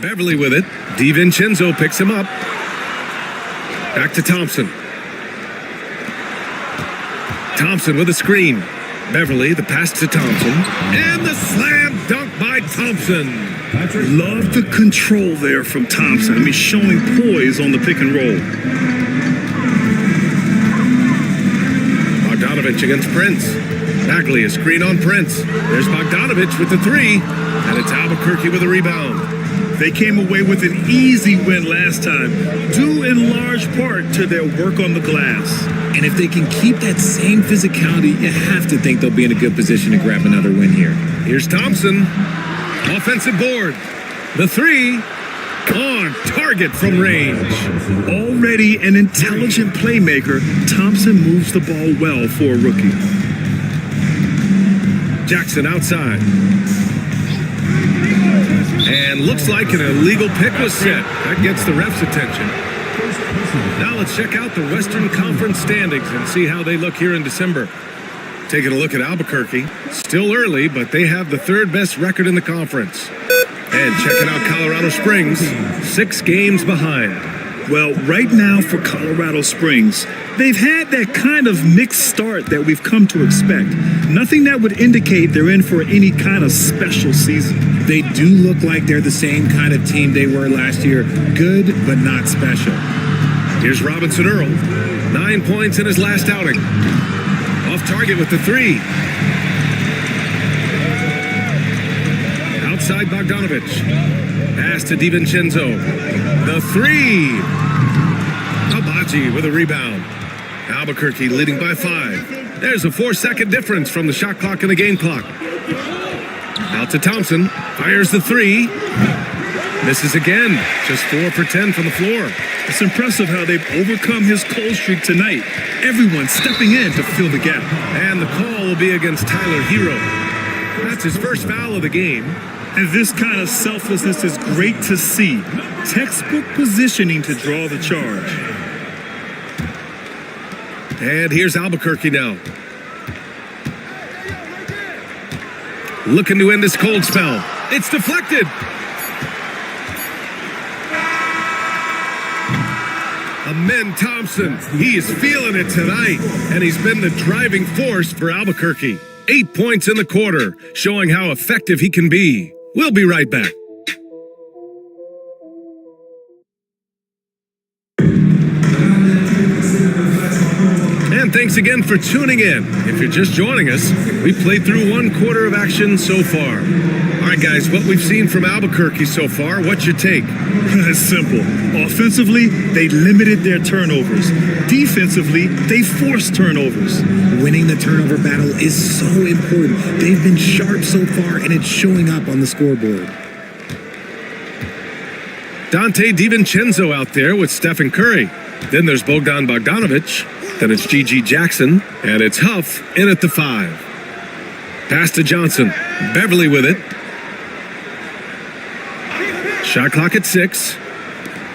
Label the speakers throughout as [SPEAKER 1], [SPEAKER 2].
[SPEAKER 1] Beverly with it. DiVincenzo picks him up. Back to Thompson. Thompson with a screen. Beverly, the pass to Thompson. And the slam dunk by Thompson.
[SPEAKER 2] Love the control there from Thompson. I mean, showing poise on the pick and roll.
[SPEAKER 1] Bogdanovich against Prince. Bagley, a screen on Prince. There's Bogdanovich with the three. And it's Albuquerque with a rebound.
[SPEAKER 2] They came away with an easy win last time, due in large part to their work on the glass.
[SPEAKER 3] And if they can keep that same physicality, you have to think they'll be in a good position to grab another win here.
[SPEAKER 1] Here's Thompson. Offensive board. The three. On target from range.
[SPEAKER 2] Already an intelligent playmaker, Thompson moves the ball well for a rookie.
[SPEAKER 1] Jackson outside. And looks like an illegal pick was set. That gets the ref's attention. Now let's check out the Western Conference standings and see how they look here in December. Taking a look at Albuquerque. Still early, but they have the third best record in the conference. And checking out Colorado Springs, 6 games behind.
[SPEAKER 2] Well, right now for Colorado Springs, they've had that kind of mixed start that we've come to expect. Nothing that would indicate they're in for any kind of special season.
[SPEAKER 3] They do look like they're the same kind of team they were last year. Good, but not special.
[SPEAKER 1] Here's Robinson Earl. 9 points in his last outing. Off target with the three. Outside Bogdanovich. Pass to DiVincenzo. The three. Abaji with a rebound. Albuquerque leading by 5. There's a 4-second difference from the shot clock and the game clock. Out to Thompson. Fires the three. Misses again. Just 4 for 10 from the floor.
[SPEAKER 2] It's impressive how they've overcome his cold streak tonight. Everyone stepping in to fill the gap.
[SPEAKER 1] And the call will be against Tyler Hero. That's his first foul of the game.
[SPEAKER 2] And this kind of selflessness is great to see. Textbook positioning to draw the charge.
[SPEAKER 1] And here's Albuquerque now. Looking to end this cold spell. It's deflected. Amen Thompson. He is feeling it tonight. And he's been the driving force for Albuquerque. 8 points in the quarter, showing how effective he can be. We'll be right back. And thanks again for tuning in. If you're just joining us, we played through 1 quarter of action so far. All right, guys, what we've seen from Albuquerque so far, what's your take?
[SPEAKER 2] It's simple. Offensively, they limited their turnovers. Defensively, they forced turnovers.
[SPEAKER 3] Winning the turnover battle is so important. They've been sharp so far, and it's showing up on the scoreboard.
[SPEAKER 1] Dante DiVincenzo out there with Stephen Curry. Then there's Bogdan Bogdanovich. Then it's GG Jackson. And it's Huff in at the 5. Pass to Johnson. Beverly with it. Shot clock at 6.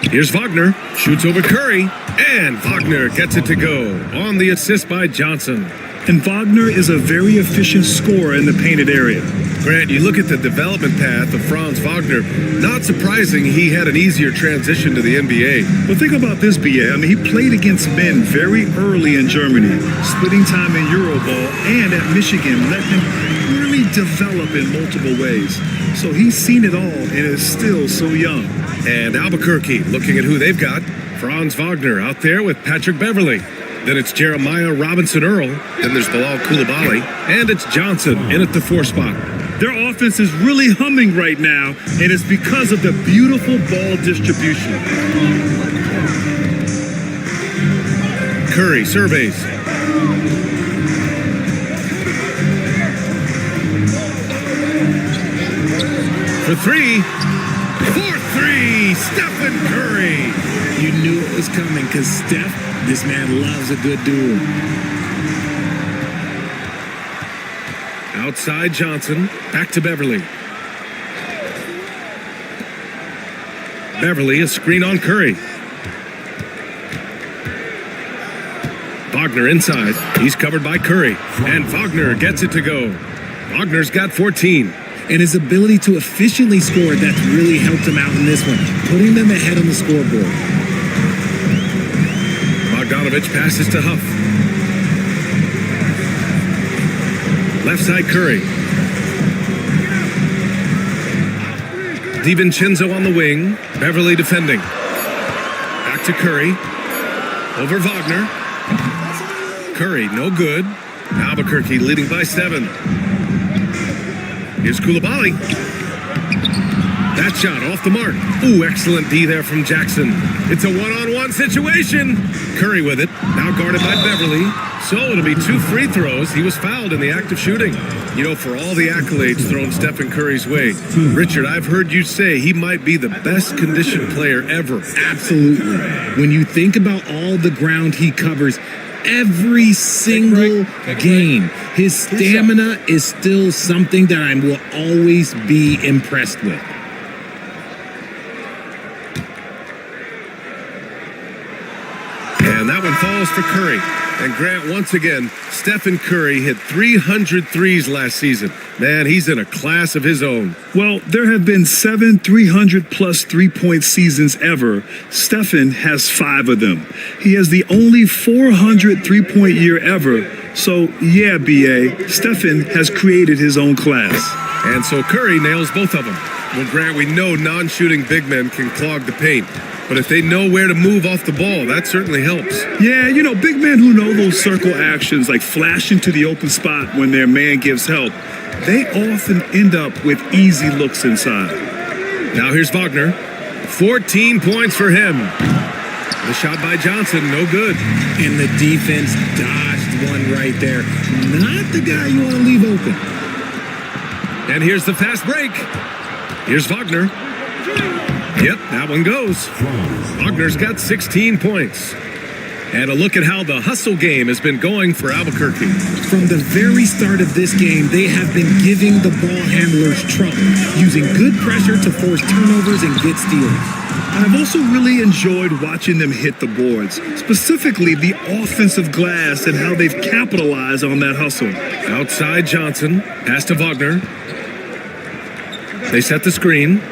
[SPEAKER 1] Here's Wagner. Shoots over Curry. And Wagner gets it to go on the assist by Johnson.
[SPEAKER 2] And Wagner is a very efficient scorer in the painted area.
[SPEAKER 1] Grant, you look at the development path of Franz Wagner. Not surprising he had an easier transition to the NBA.
[SPEAKER 2] Well, think about this, BA. I mean, he played against men very early in Germany, splitting time in Euroball, and at Michigan, let him really develop in multiple ways. So he's seen it all and is still so young.
[SPEAKER 1] And Albuquerque, looking at who they've got. Franz Wagner out there with Patrick Beverly. Then it's Jeremiah Robinson Earl. Then there's Bilal Coulibaly. And it's Johnson in at the 4 spot.
[SPEAKER 2] Their offense is really humming right now, and it's because of the beautiful ball distribution.
[SPEAKER 1] Curry surveys. For 3. For 3. Stephen Curry.
[SPEAKER 3] You knew it was coming because Steph, this man loves a good duel.
[SPEAKER 1] Outside Johnson. Back to Beverly. Beverly, a screen on Curry. Wagner inside. He's covered by Curry. And Wagner gets it to go. Wagner's got 14.
[SPEAKER 3] And his ability to efficiently score, that's really helped him out in this one, putting them ahead on the scoreboard.
[SPEAKER 1] Bogdanovich passes to Huff. Left side Curry. DiVincenzo on the wing. Beverly defending. Back to Curry. Over Wagner. Curry, no good. Albuquerque leading by 7. Here's Koulibaly. That shot off the mark. Ooh, excellent D there from Jackson. It's a one-on-one situation. Curry with it. Now guarded by Beverly. So it'll be 2 free throws. He was fouled in the act of shooting. You know, for all the accolades thrown Stephen Curry's way, Richard, I've heard you say he might be the best conditioned player ever.
[SPEAKER 3] Absolutely. When you think about all the ground he covers every single game, his stamina is still something that I will always be impressed with.
[SPEAKER 1] And that one falls for Curry. And Grant, once again, Stephen Curry hit 300 threes last season. Man, he's in a class of his own.
[SPEAKER 2] Well, there have been 7 300-plus three-point seasons ever. Stephen has 5 of them. He has the only 400 three-point year ever. So, yeah, B.A., Stephen has created his own class.
[SPEAKER 1] And so Curry nails both of them. Well, Grant, we know non-shooting big men can clog the paint. But if they know where to move off the ball, that certainly helps.
[SPEAKER 2] Yeah, you know, big men who know those circle actions, like flashing to the open spot when their man gives help, they often end up with easy looks inside.
[SPEAKER 1] Now here's Wagner. 14 points for him. The shot by Johnson, no good.
[SPEAKER 3] And the defense dodged one right there. Not the guy you want to leave open.
[SPEAKER 1] And here's the fast break. Here's Wagner. Yep, that one goes. Wagner's got 16 points. And a look at how the hustle game has been going for Albuquerque.
[SPEAKER 3] From the very start of this game, they have been giving the ball handlers trouble, using good pressure to force turnovers and get steals.
[SPEAKER 2] I've also really enjoyed watching them hit the boards, specifically the offensive glass and how they've capitalized on that hustle.
[SPEAKER 1] Outside Johnson, pass to Wagner. They set the screen.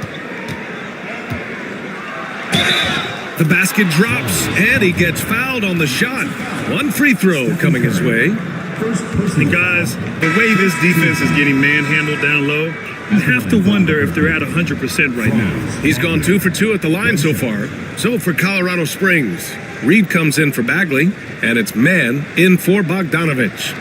[SPEAKER 1] The basket drops, and he gets fouled on the shot. 1 free throw coming his way.
[SPEAKER 2] And guys, the way this defense is getting manhandled down low, you have to wonder if they're at 100% right now.
[SPEAKER 1] He's gone 2 for 2 at the line so far. So for Colorado Springs, Reed comes in for Bagley, and it's man in for Bogdanovich.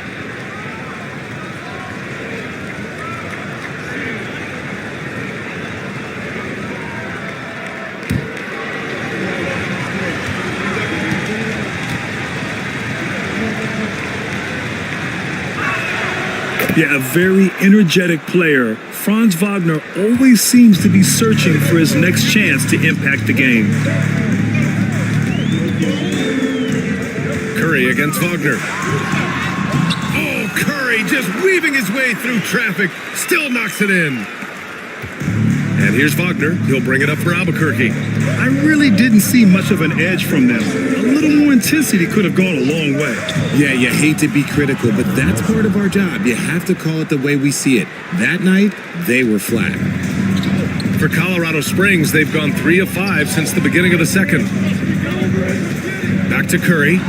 [SPEAKER 2] Yeah, a very energetic player. Franz Wagner always seems to be searching for his next chance to impact the game.
[SPEAKER 1] Curry against Wagner. Oh, Curry just weaving his way through traffic. Still knocks it in. And here's Wagner. He'll bring it up for Albuquerque.
[SPEAKER 2] I really didn't see much of an edge from them. A little more intensity could have gone a long way.
[SPEAKER 3] Yeah, you hate to be critical, but that's part of our job. You have to call it the way we see it. That night, they were flat.
[SPEAKER 1] For Colorado Springs, they've gone 3 of 5 since the beginning of the second. Back to Curry.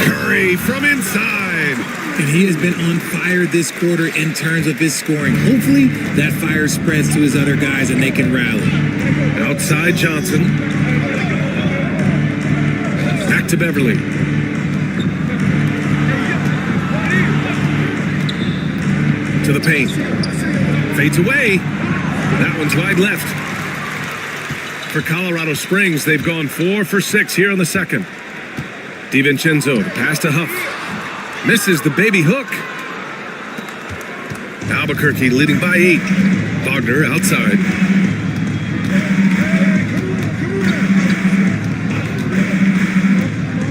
[SPEAKER 1] Curry from inside.
[SPEAKER 3] And he has been on fire this quarter in terms of his scoring. Hopefully, that fire spreads to his other guys and they can rally.
[SPEAKER 1] Outside Johnson. Back to Beverly. To the paint. Fades away. That one's wide left. For Colorado Springs, they've gone 4 for 6 here in the second. DiVincenzo, the pass to Huff. Misses the baby hook. Albuquerque leading by 8. Wagner outside.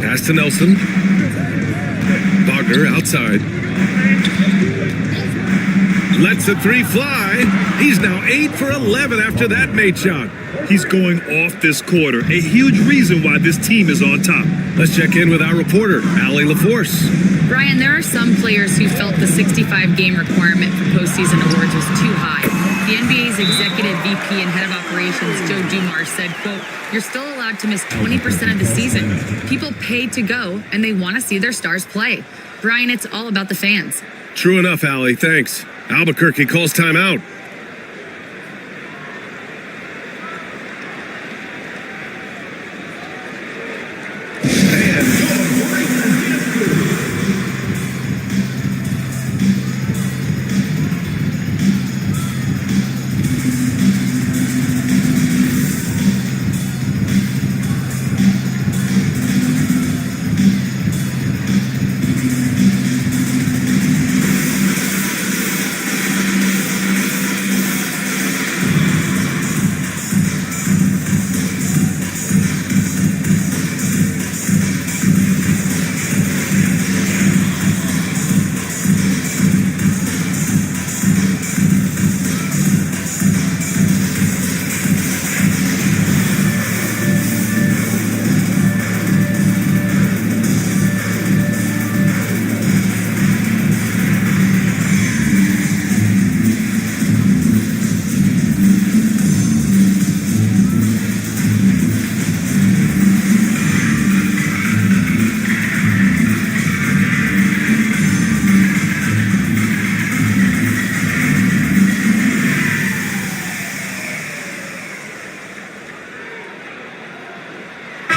[SPEAKER 1] Pass to Nelson. Wagner outside. Lets the 3 fly. He's now 8 for 11 after that made shot.
[SPEAKER 2] He's going off this quarter. A huge reason why this team is on top.
[SPEAKER 1] Let's check in with our reporter, Allie LaForce.
[SPEAKER 4] Brian, there are some players who felt the 65-game requirement for postseason awards was too high. The NBA's executive VP and head of operations, Joe Dumars, said, quote, "You're still allowed to miss 20% of the season. People pay to go, and they want to see their stars play. Brian, it's all about the fans."
[SPEAKER 1] True enough, Allie. Thanks. Albuquerque calls timeout.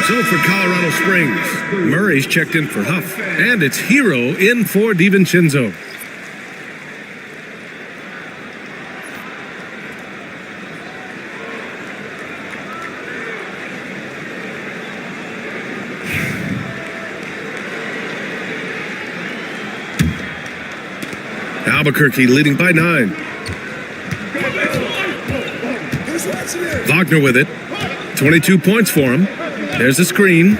[SPEAKER 1] So for Colorado Springs, Murray's checked in for Huff, and it's Hero in for DiVincenzo. Albuquerque leading by 9. Wagner with it. 22 points for him. There's a screen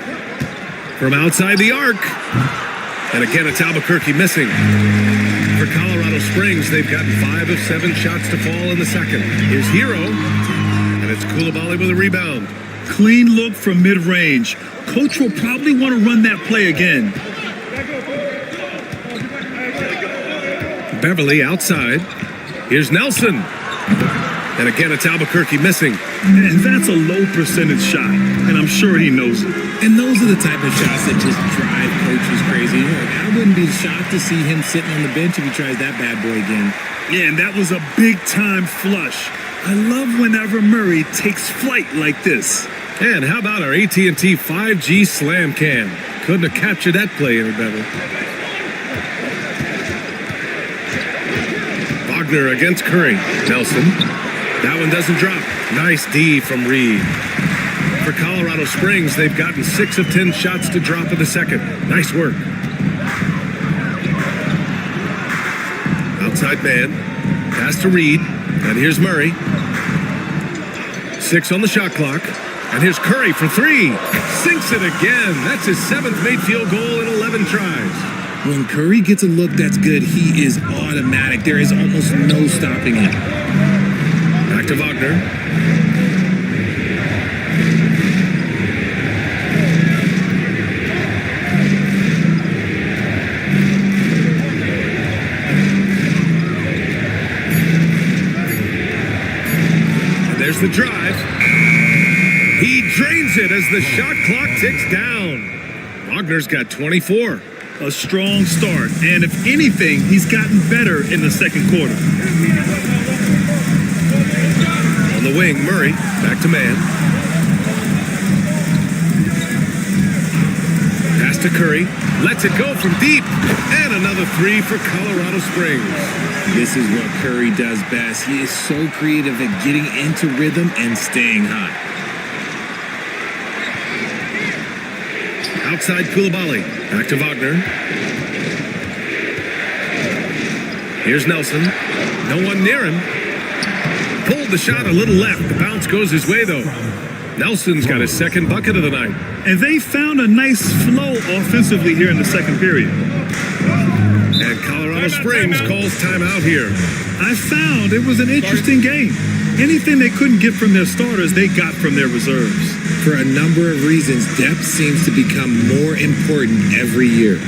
[SPEAKER 1] from outside the arc. And again, it's Albuquerque missing. For Colorado Springs, they've gotten 5 of 7 shots to fall in the second. Here's Hero, and it's Coulibaly with a rebound.
[SPEAKER 2] Clean look from mid-range. Coach will probably want to run that play again.
[SPEAKER 1] Beverly outside. Here's Nelson. And again, it's Albuquerque missing.
[SPEAKER 2] And that's a low percentage shot, and I'm sure he knows it.
[SPEAKER 3] And those are the type of shots that just drive coaches crazy. I wouldn't be shocked to see him sitting on the bench if he tries that bad boy again.
[SPEAKER 2] Yeah, and that was a big-time flush. I love whenever Murray takes flight like this.
[SPEAKER 1] And how about our AT&T 5G slam cam? Couldn't have captured that play any better. Wagner against Curry. Nelson. That one doesn't drop. Nice D from Reed. For Colorado Springs, they've gotten 6 of 10 shots to drop in the second. Nice work. Outside man. Pass to Reed. And here's Murray. 6 on the shot clock. And here's Curry for 3. Sinks it again. That's his 7th made field goal in 11 tries.
[SPEAKER 3] When Curry gets a look that's good, he is automatic. There is almost no stopping him.
[SPEAKER 1] Back to Wagner. And there's the drive. He drains it as the shot clock ticks down. Wagner's got 24.
[SPEAKER 2] A strong start, and if anything, he's gotten better in the second quarter.
[SPEAKER 1] On the wing, Murray, back to man. Pass to Curry, lets it go from deep, and another 3 for Colorado Springs.
[SPEAKER 3] This is what Curry does best. He is so creative at getting into rhythm and staying hot.
[SPEAKER 1] Outside Coulibaly, back to Wagner. Here's Nelson, no one near him. Pulled the shot a little left, the bounce goes his way though. Nelson's got his 2nd bucket of the night.
[SPEAKER 2] And they found a nice flow offensively here in the second period.
[SPEAKER 1] And Colorado Springs calls timeout here.
[SPEAKER 2] I found it was an interesting game. Anything they couldn't get from their starters, they got from their reserves.
[SPEAKER 3] For a number of reasons, depth seems to become more important every year.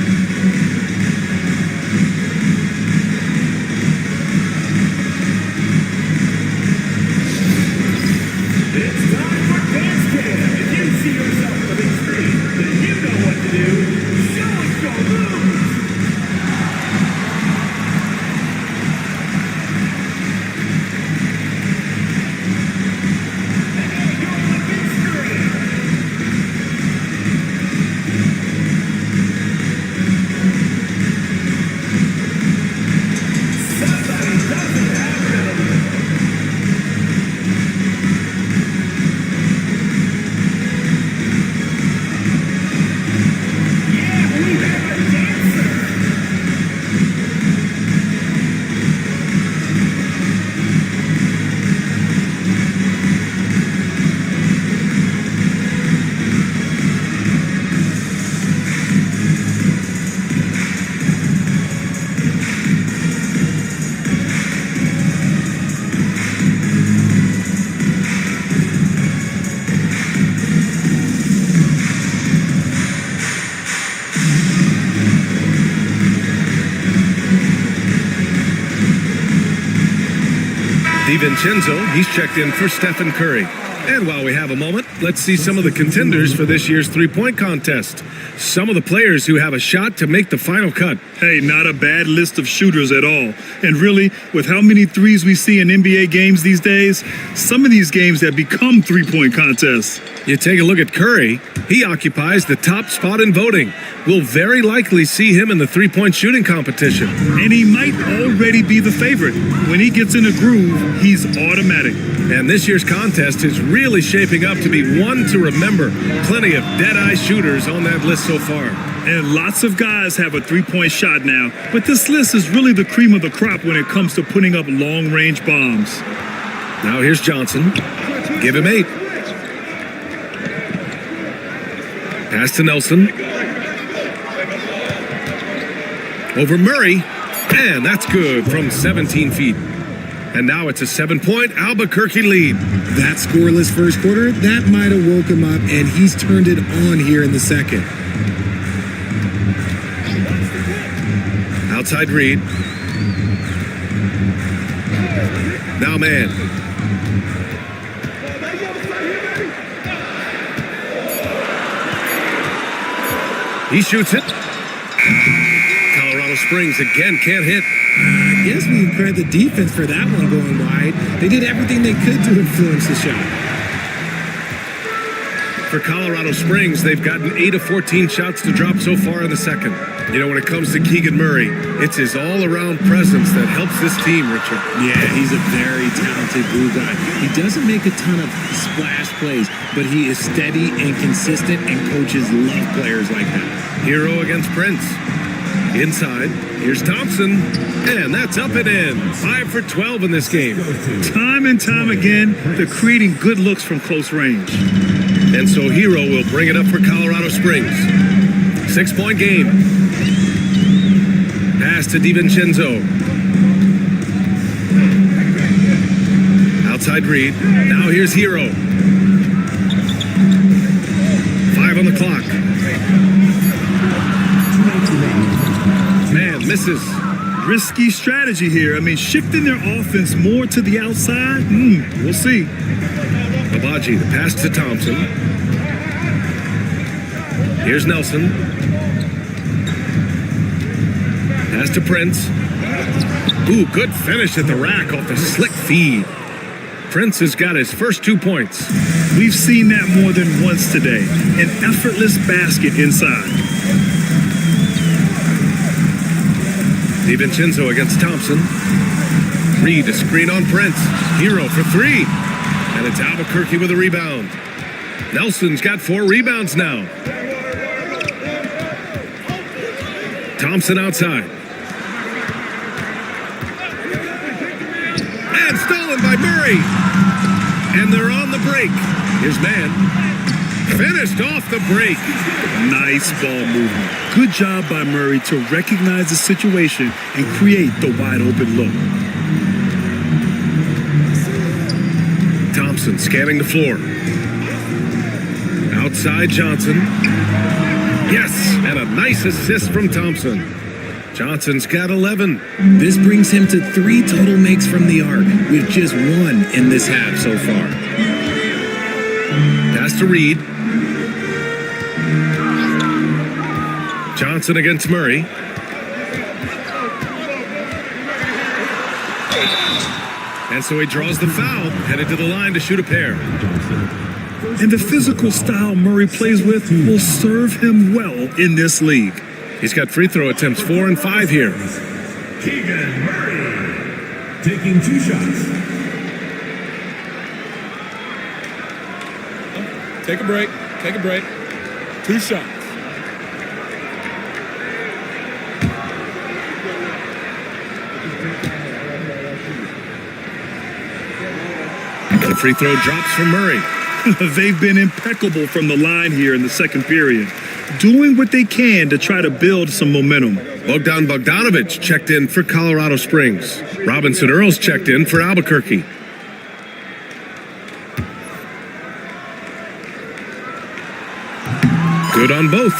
[SPEAKER 1] DiVincenzo, he's checked in for Stephen Curry. And while we have a moment, let's see some of the contenders for this year's three-point contest. Some of the players who have a shot to make the final cut.
[SPEAKER 2] Hey, not a bad list of shooters at all. And really, with how many threes we see in NBA games these days, some of these games have become three-point contests.
[SPEAKER 1] You take a look at Curry, he occupies the top spot in voting. We'll very likely see him in the three-point shooting competition.
[SPEAKER 2] And he might already be the favorite. When he gets in a groove, he's automatic.
[SPEAKER 1] And this year's contest is really shaping up to be one to remember. Plenty of dead-eye shooters on that list so far.
[SPEAKER 2] And lots of guys have a three-point shot now. But this list is really the cream of the crop when it comes to putting up long-range bombs.
[SPEAKER 1] Now here's Johnson. Give him 8. Pass to Nelson. Over Murray. And that's good from 17 feet. And now it's a 7-point Albuquerque lead.
[SPEAKER 3] That scoreless first quarter, that might have woke him up, and he's turned it on here in the second.
[SPEAKER 1] Outside Reed. Now man. He shoots it. Colorado Springs again can't hit.
[SPEAKER 3] I guess we can credit the defense for that one going wide. They did everything they could to influence the shot.
[SPEAKER 1] For Colorado Springs, they've gotten 8 of 14 shots to drop so far in the second. You know, when it comes to Keegan Murray, it's his all-around presence that helps this team, Richard.
[SPEAKER 3] Yeah, he's a very talented glue guy. He doesn't make a ton of splash plays, but he is steady and consistent, and coaches love players like that.
[SPEAKER 1] Hero against Prince. Inside, here's Thompson, and that's up and in. 5 for 12 in this game.
[SPEAKER 2] Time and time again, they're creating good looks from close range.
[SPEAKER 1] And so Hero will bring it up for Colorado Springs. 6-point game. Pass to DiVincenzo. Outside Reed. Now here's Hero. 5 on the clock. Man misses.
[SPEAKER 2] Risky strategy here. I mean, shifting their offense more to the outside, we'll see.
[SPEAKER 1] Abaji, the pass to Thompson. Here's Nelson. Pass to Prince. Ooh, good finish at the rack off the slick feed. Prince has got his first 2 points.
[SPEAKER 2] We've seen that more than once today. An effortless basket inside.
[SPEAKER 1] DiVincenzo against Thompson. Reed, a screen on Prince. Hero for 3. And it's Albuquerque with a rebound. Nelson's got 4 rebounds now. Thompson outside. And stolen by Murray. And they're on the break. Here's man. Finished off the break.
[SPEAKER 2] Nice ball movement. Good job by Murray to recognize the situation and create the wide open look.
[SPEAKER 1] Thompson scanning the floor. Outside Johnson. Yes, and a nice assist from Thompson. Johnson's got 11.
[SPEAKER 3] This brings him to 3 total makes from the arc, with just 1 in this half so far.
[SPEAKER 1] Pass to Reed. Johnson against Murray. And so he draws the foul, headed to the line to shoot a pair.
[SPEAKER 2] And the physical style Murray plays with will serve him well in this league.
[SPEAKER 1] He's got free throw attempts 4 and 5 here.
[SPEAKER 5] Keegan Murray taking 2 shots.
[SPEAKER 6] Take a break. Take a break. 2 shots.
[SPEAKER 1] The free throw drops from Murray.
[SPEAKER 2] They've been impeccable from the line here in the second period, doing what they can to try to build some momentum.
[SPEAKER 1] Bogdan Bogdanovic checked in for Colorado Springs. Robinson Earls checked in for Albuquerque. Good on both.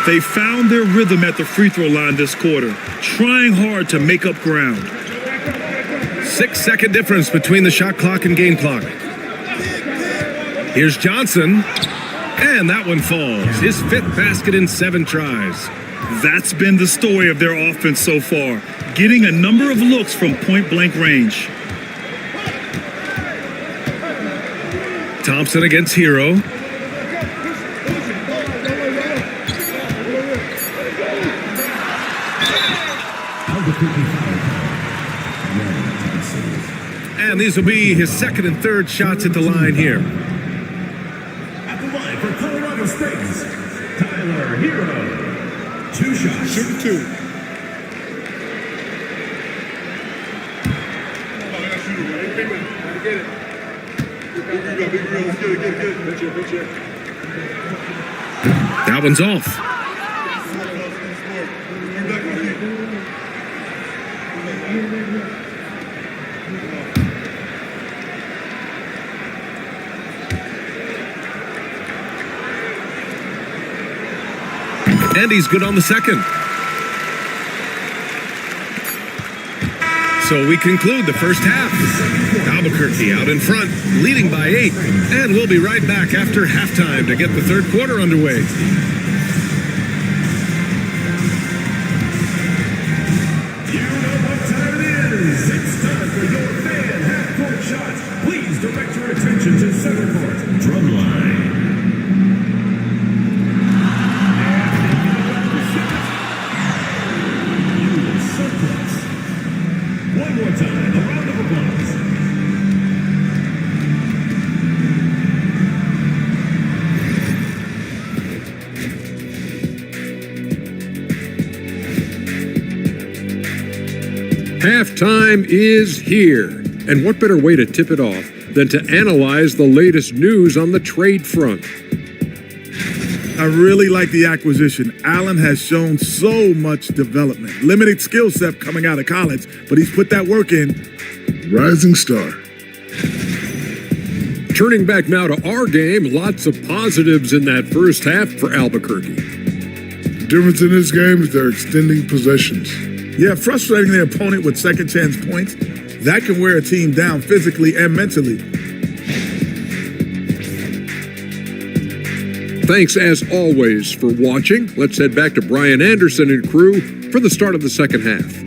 [SPEAKER 2] They found their rhythm at the free throw line this quarter, trying hard to make up ground.
[SPEAKER 1] 6-second difference between the shot clock and game clock. Here's Johnson, and that one falls. His 5th basket in 7 tries.
[SPEAKER 2] That's been the story of their offense so far, getting a number of looks from point-blank range.
[SPEAKER 1] Thompson against Hero. And these will be his 2nd and 3rd shots at the line here.
[SPEAKER 5] At the line for Colorado Springs, Tyler Hero. 2 shots.
[SPEAKER 6] Shooting 2.
[SPEAKER 1] That one's off. And he's good on the 2nd. So we conclude the first half. Albuquerque out in front, leading by 8. And we'll be right back after halftime to get the 3rd quarter underway.
[SPEAKER 5] You know what time it is. It's time for your fan half-court shots. Please direct your attention to center court. Drumline. One more time, a round of applause.
[SPEAKER 7] Halftime is here. And what better way to tip it off than to analyze the latest news on the trade front?
[SPEAKER 8] I really like the acquisition. Allen has shown so much development. Limited skill set coming out of college, but he's put that work in. Rising star.
[SPEAKER 7] Turning back now to our game, lots of positives in that first half for Albuquerque.
[SPEAKER 8] The difference in this game is they're extending possessions. Yeah, frustrating their opponent with second chance points. That can wear a team down physically and mentally.
[SPEAKER 7] Thanks as always for watching. Let's head back to Brian Anderson and crew for the start of the second half.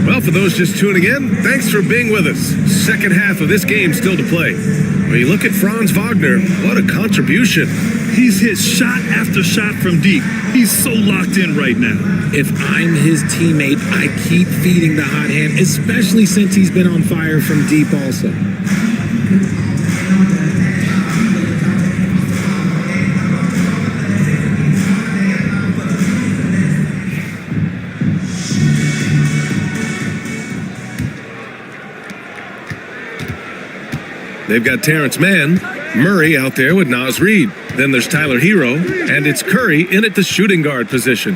[SPEAKER 1] Well, for those just tuning in, thanks for being with us. Second half of this game still to play. When you look at Franz Wagner, what a contribution.
[SPEAKER 2] He's hit shot after shot from deep. He's so locked in right now.
[SPEAKER 3] If I'm his teammate, I keep feeding the hot hand, especially since he's been on fire from deep also.
[SPEAKER 1] They've got Terrence Mann. Murray out there with Naz Reid. Then there's Tyler Hero, and it's Curry in at the shooting guard position.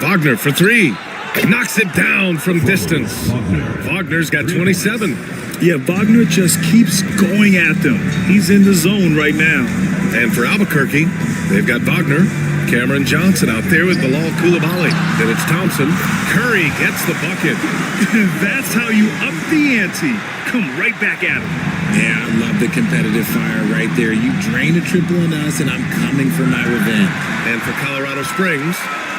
[SPEAKER 1] Wagner for three. Knocks it down from distance. Wagner's got 27.
[SPEAKER 2] Yeah, Wagner just keeps going at them. He's in the zone right now.
[SPEAKER 1] And for Albuquerque, they've got Wagner, Cameron Johnson out there with Bilal Coulibaly. Then it's Thompson. Curry gets the bucket.
[SPEAKER 2] That's how you up the ante. Come right back at him.
[SPEAKER 3] Yeah, I love the competitive fire right there. You drain a triple on us, and I'm coming for my revenge.
[SPEAKER 1] And for Colorado Springs,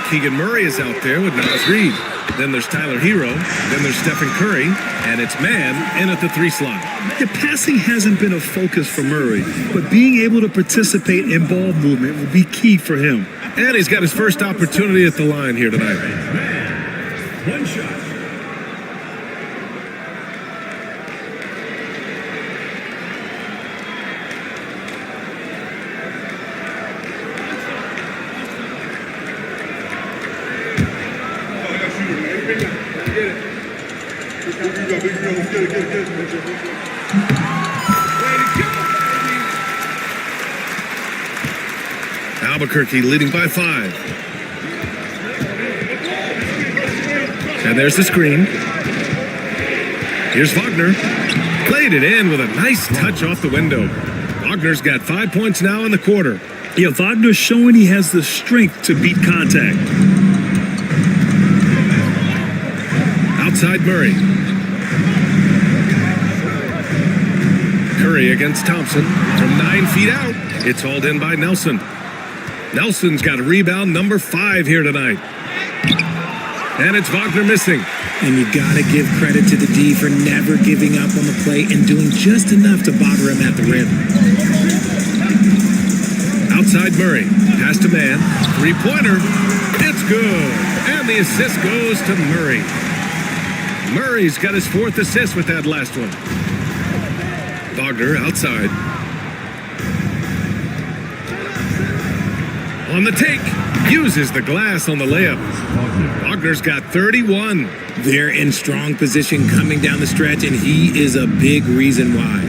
[SPEAKER 1] Keegan Murray is out there with Naz Reid. Then there's Tyler Hero. Then there's Stephen Curry. And it's Man in at the three slot.
[SPEAKER 2] The passing hasn't been a focus for Murray, but being able to participate in ball movement will be key for him.
[SPEAKER 1] And he's got his first opportunity at the line here tonight.
[SPEAKER 5] One shot.
[SPEAKER 1] Albuquerque leading by 5. And there's the screen. Here's Wagner. Played it in with a nice touch off the window. Wagner's got 5 points now in the quarter.
[SPEAKER 2] Yeah, Wagner's showing he has the strength to beat contact.
[SPEAKER 1] Outside Murray. Curry against Thompson from 9 feet out. It's hauled in by Nelson. Nelson's got a rebound number 5 here tonight. And it's Wagner missing.
[SPEAKER 3] And you gotta give credit to the D for never giving up on the play and doing just enough to bother him at the rim.
[SPEAKER 1] Outside Murray. Pass to Man. Three-pointer. It's good. And the assist goes to Murray. Murray's got his 4th assist with that last one. Wagner outside. On the take. Uses the glass on the layup. Wagner's got 31.
[SPEAKER 3] They're in strong position coming down the stretch, and he is a big reason why.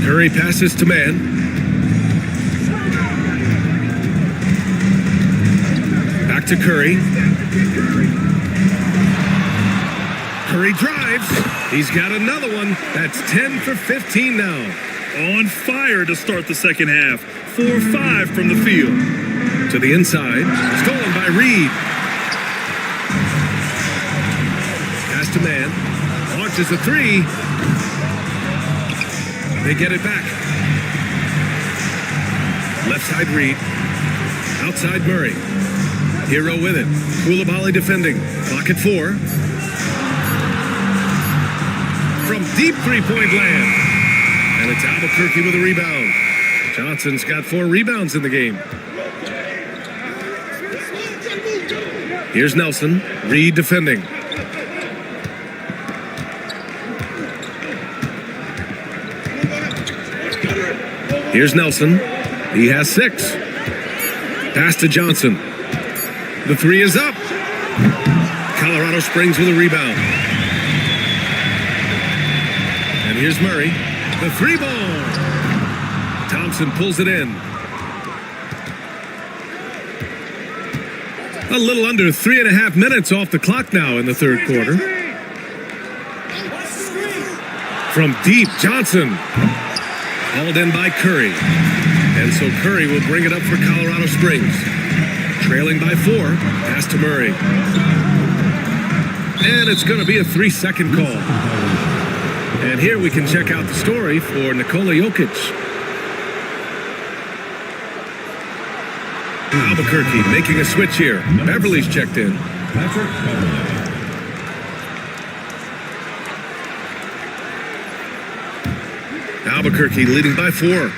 [SPEAKER 1] Curry passes to Man. Back to Curry. Curry drives. He's got another one. That's 10 for 15 now.
[SPEAKER 2] On fire to start the second half. 4-5 from the field.
[SPEAKER 1] To the inside. Stolen by Reid. Pass to Man. Launches a three. They get it back. Left side Reid. Outside Murray. Hero with it. Coulibaly defending. Clock at 4. From deep three-point land. And it's Albuquerque with a rebound. Johnson's got 4 rebounds in the game. Here's Nelson. Reid defending. Here's Nelson. He has 6. Pass to Johnson. The 3 is up. Colorado Springs with a rebound. And here's Murray. The 3 ball. Thompson pulls it in. A little under 3.5 minutes off the clock now in the third quarter. From deep, Johnson. Hauled in by Curry. And so Curry will bring it up for Colorado Springs. Trailing by 4. Pass to Murray. And it's going to be a 3-second call. And here we can check out the story for Nikola Jokic. Albuquerque making a switch here. Beverly's checked in.
[SPEAKER 5] Patrick Beverly.
[SPEAKER 1] Albuquerque leading by 4.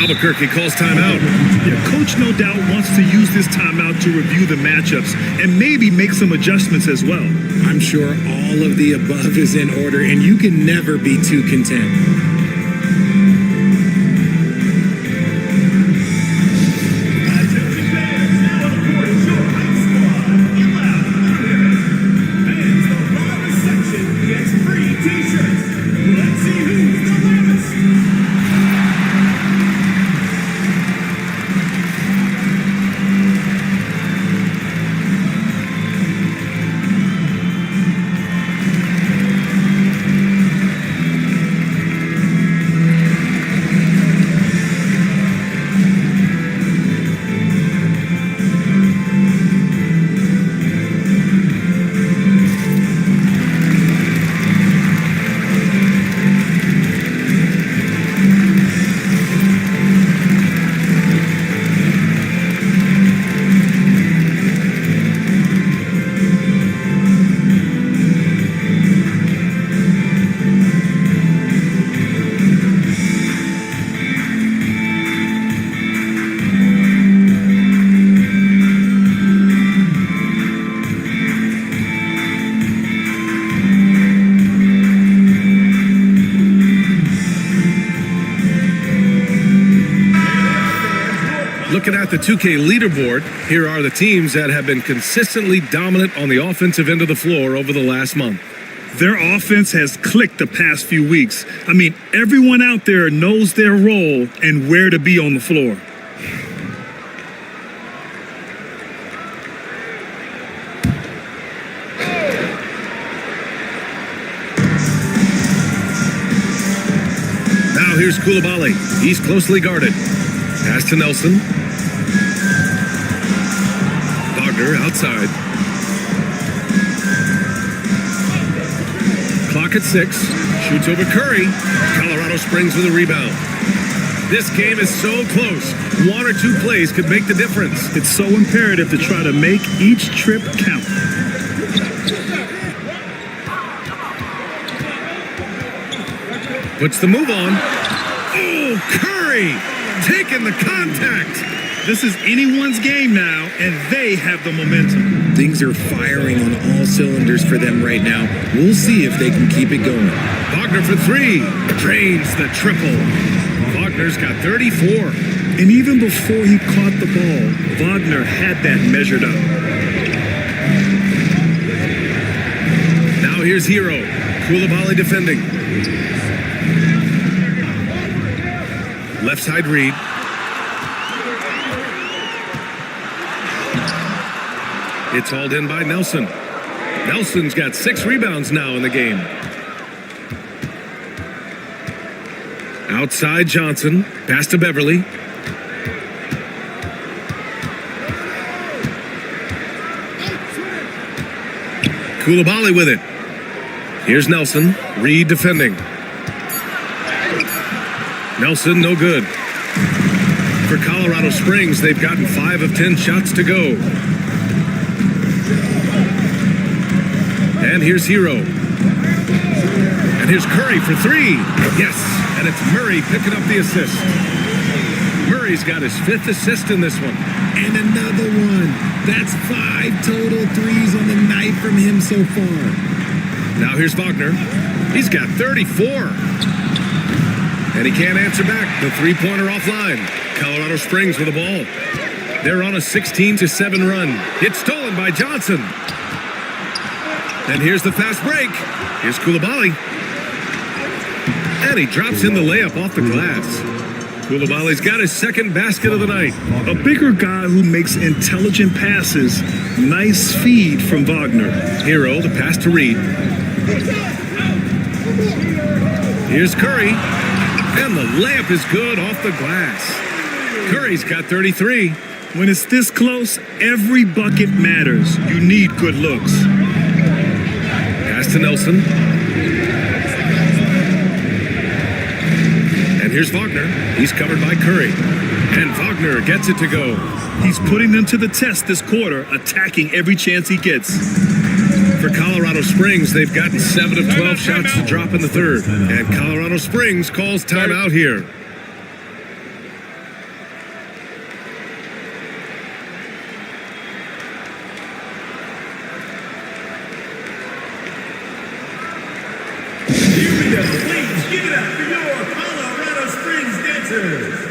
[SPEAKER 1] Albuquerque calls timeout.
[SPEAKER 2] Yeah, coach no doubt wants to use this timeout to review the matchups and maybe make some adjustments as well.
[SPEAKER 3] I'm sure all of the above is in order, and you can never be too content.
[SPEAKER 5] Fans, the Rock section gets free t-shirts. Let's
[SPEAKER 1] looking at the 2K leaderboard, here are the teams that have been consistently dominant on the offensive end of the floor over the last month.
[SPEAKER 2] Their offense has clicked the past few weeks. I mean, everyone out there knows their role and where to be on the floor.
[SPEAKER 1] Now here's Koulibaly. He's closely guarded. Pass to Nelson. Wagner outside. Clock at 6. Shoots over Curry. Colorado Springs with a rebound. This game is so close. 1 or 2 plays could make the difference.
[SPEAKER 2] It's so imperative to try to make each trip count.
[SPEAKER 1] Puts the move on. Oh, Curry taking the contact.
[SPEAKER 2] This is anyone's game now, and they have the momentum.
[SPEAKER 3] Things are firing on all cylinders for them right now. We'll see if they can keep it going.
[SPEAKER 1] Wagner for 3. Drains the triple. Wagner's got 34.
[SPEAKER 2] And even before he caught the ball, Wagner had that measured up.
[SPEAKER 1] Now here's Hero. Koulibaly defending. Left side read. It's hauled in by Nelson. Nelson's got 6 rebounds now in the game. Outside Johnson. Pass to Beverly. Koulibaly with it. Here's Nelson. Reed defending. Nelson, no good. For Colorado Springs, they've gotten 5 of 10 shots to go. And here's Hero. And here's Curry for 3. Yes, and it's Murray picking up the assist. Murray's got his 5th assist in this one.
[SPEAKER 3] And another one. That's 5 total threes on the night from him so far.
[SPEAKER 1] Now here's Wagner. He's got 34. And he can't answer back. The 3-pointer offline. Colorado Springs with the ball. They're on a 16-7 run. It's stolen by Johnson. And here's the fast break. Here's Koulibaly. And he drops in the layup off the glass. Koulibaly's got his 2nd basket of the night.
[SPEAKER 2] A bigger guy who makes intelligent passes. Nice feed from Wagner.
[SPEAKER 1] Hero to pass to Reed. Here's Curry. And the layup is good off the glass. Curry's got 33.
[SPEAKER 2] When it's this close, every bucket matters. You need good looks.
[SPEAKER 1] Pass to Nelson. And here's Wagner. He's covered by Curry. And Wagner gets it to go.
[SPEAKER 2] He's putting them to the test this quarter, attacking every chance he gets.
[SPEAKER 1] For Colorado Springs, they've gotten 7 of 12 shots to drop in the 3rd. And Colorado Springs calls timeout here.
[SPEAKER 5] Please give it up for your Colorado Springs dancers.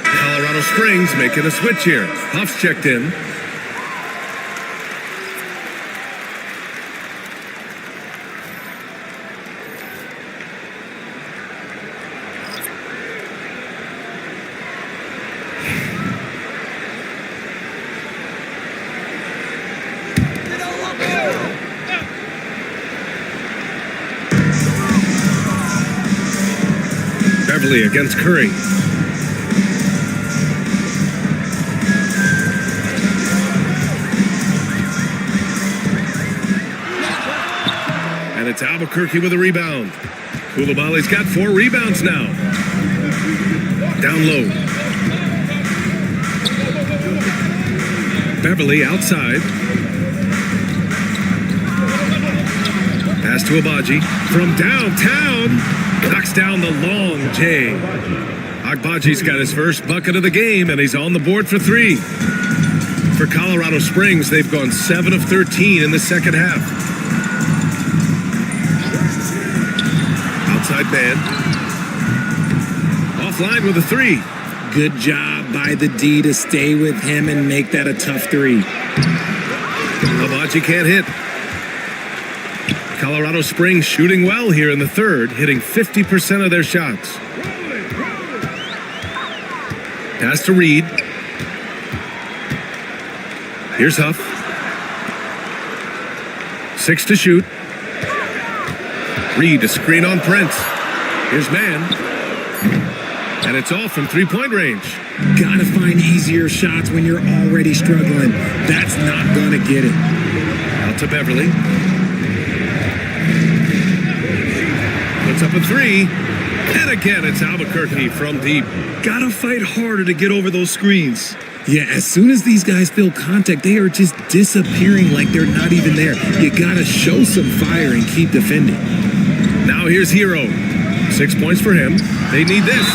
[SPEAKER 1] Colorado Springs making a switch here. Huff's checked in. Beverly against Curry. And it's Albuquerque with a rebound. Koulibaly's got 4 rebounds now. Down low. Beverly outside. Pass to Agbaji from downtown. Knocks down the long J. Agbaji's got his first bucket of the game, and he's on the board for 3. For Colorado Springs, they've gone 7 of 13 in the second half. Outside man. Offline with a 3.
[SPEAKER 3] Good job by the D to stay with him and make that a tough 3.
[SPEAKER 1] Agbaji can't hit. Colorado Springs shooting well here in the third, hitting 50% of their shots. Pass to Reed. Here's Huff. 6 to shoot. Reed to screen on Prince. Here's man. And it's all from 3-point range.
[SPEAKER 3] Gotta find easier shots when you're already struggling. That's not gonna get it.
[SPEAKER 1] Out to Beverly. Puts up a 3. And again, it's Albuquerque from deep.
[SPEAKER 2] Gotta fight harder to get over those screens.
[SPEAKER 3] Yeah, as soon as these guys feel contact, they are just disappearing like they're not even there. You gotta show some fire and keep defending.
[SPEAKER 1] Now here's Hero. 6 points for him. They need this.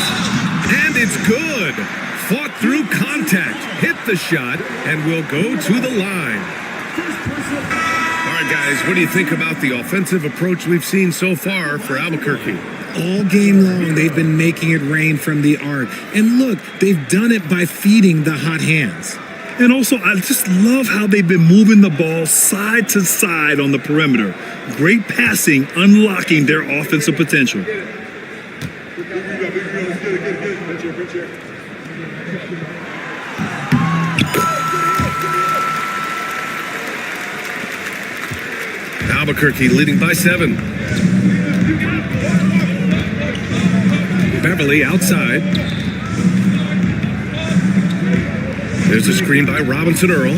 [SPEAKER 1] And it's good. Fought through contact. Hit the shot and will go to the line. All right, guys, what do you think about the offensive approach we've seen so far for Albuquerque?
[SPEAKER 3] All game long, they've been making it rain from the arc. And look, they've done it by feeding the hot hands.
[SPEAKER 2] And also, I just love how they've been moving the ball side to side on the perimeter. Great passing, unlocking their offensive potential.
[SPEAKER 1] Albuquerque leading by 7. Beverly outside. There's a screen by Robinson Earl.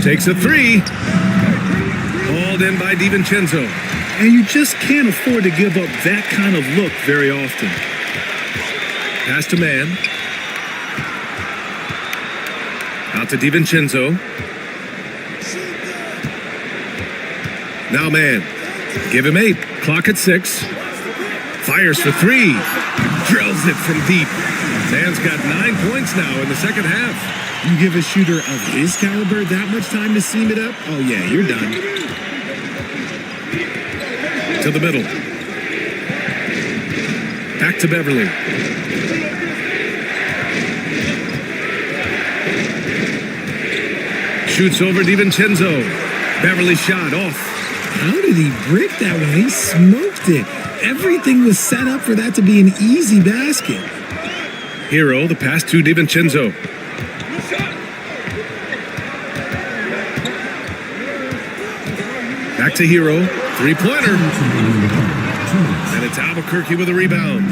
[SPEAKER 1] Takes a 3. Hauled in by DiVincenzo.
[SPEAKER 2] And you just can't afford to give up that kind of look very often.
[SPEAKER 1] Pass to man. Out to DiVincenzo. Now man. Give him 8. Clock at 6. Fires for 3. Drills it from deep. Man's got 9 points now in the second half.
[SPEAKER 3] You give a shooter of his caliber that much time to seam it up? Oh yeah, you're done.
[SPEAKER 1] To the middle. Back to Beverly. Shoots over DiVincenzo. Beverly shot off.
[SPEAKER 3] How did he brick that one? He smoked it. Everything was set up for that to be an easy basket.
[SPEAKER 1] Hero, the pass to DiVincenzo. Back to Hero. 3-pointer. And it's Albuquerque with a rebound.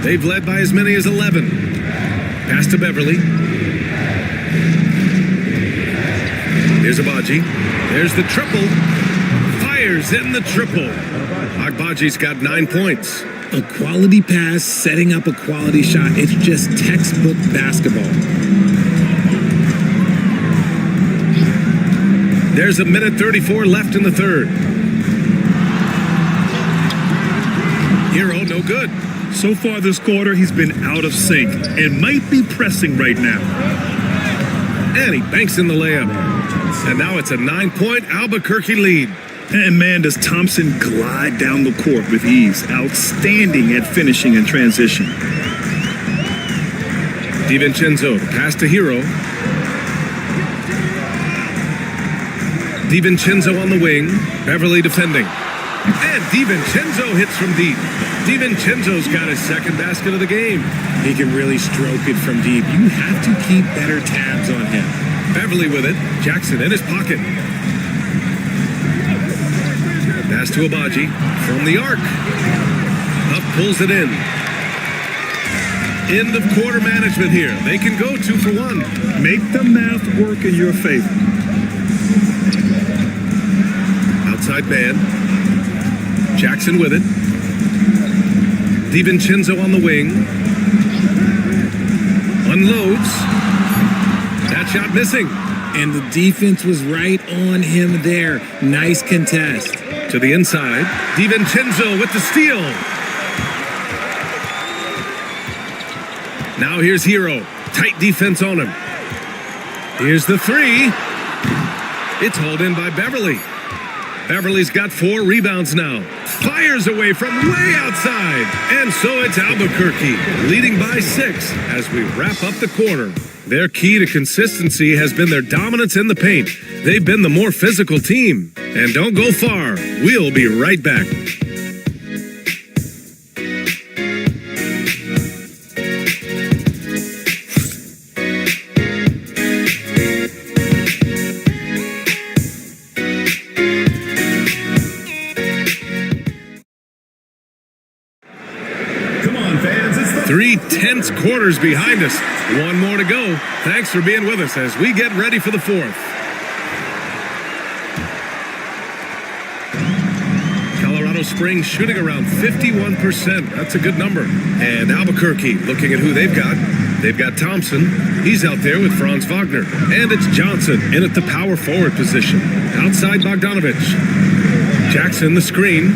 [SPEAKER 1] They've led by as many as 11. Pass to Beverly. Here's Agbaji. There's the triple. Fires in the triple. Agbaji's got 9 points.
[SPEAKER 3] A quality pass, setting up a quality shot. It's just textbook basketball.
[SPEAKER 1] There's a minute 34 left in the third. Hero, no good.
[SPEAKER 2] So far this quarter, he's been out of sync and might be pressing right now.
[SPEAKER 1] And he banks in the layup. And now it's a 9-point Albuquerque lead.
[SPEAKER 2] And man, does Thompson glide down the court with ease. Outstanding at finishing in transition.
[SPEAKER 1] DiVincenzo, pass to Hero. DiVincenzo on the wing. Beverly defending. And DiVincenzo hits from deep. DiVincenzo's got his second basket of the game.
[SPEAKER 3] He can really stroke it from deep. You have to keep better tabs on him.
[SPEAKER 1] Beverly with it. Jackson in his pocket. Pass to Agbaji from the arc. Pulls it in. End of quarter management here. They can go 2 for 1.
[SPEAKER 2] Make the math work in your favor.
[SPEAKER 1] Outside man. Jackson with it. DiVincenzo on the wing. Unloads. That shot missing.
[SPEAKER 3] And the defense was right on him there. Nice contest.
[SPEAKER 1] To the inside. DiVincenzo with the steal. Now here's Hero. Tight defense on him. Here's the 3. It's hauled in by Beverly. Beverly's got 4 rebounds now. Fires away from way outside. And so it's Albuquerque leading by 6 as we wrap up the quarter. Their key to consistency has been their dominance in the paint. They've been the more physical team. And don't go far. We'll be right back.
[SPEAKER 5] Come on, fans. It's the
[SPEAKER 1] 3 tense quarters behind us. 1 more to go. Thanks for being with us as we get ready for the 4th. Colorado Springs shooting around 51%. That's a good number. And Albuquerque looking at who they've got. They've got Thompson. He's out there with Franz Wagner. And it's Johnson in at the power forward position. Outside Bogdanovich. Jackson the screen.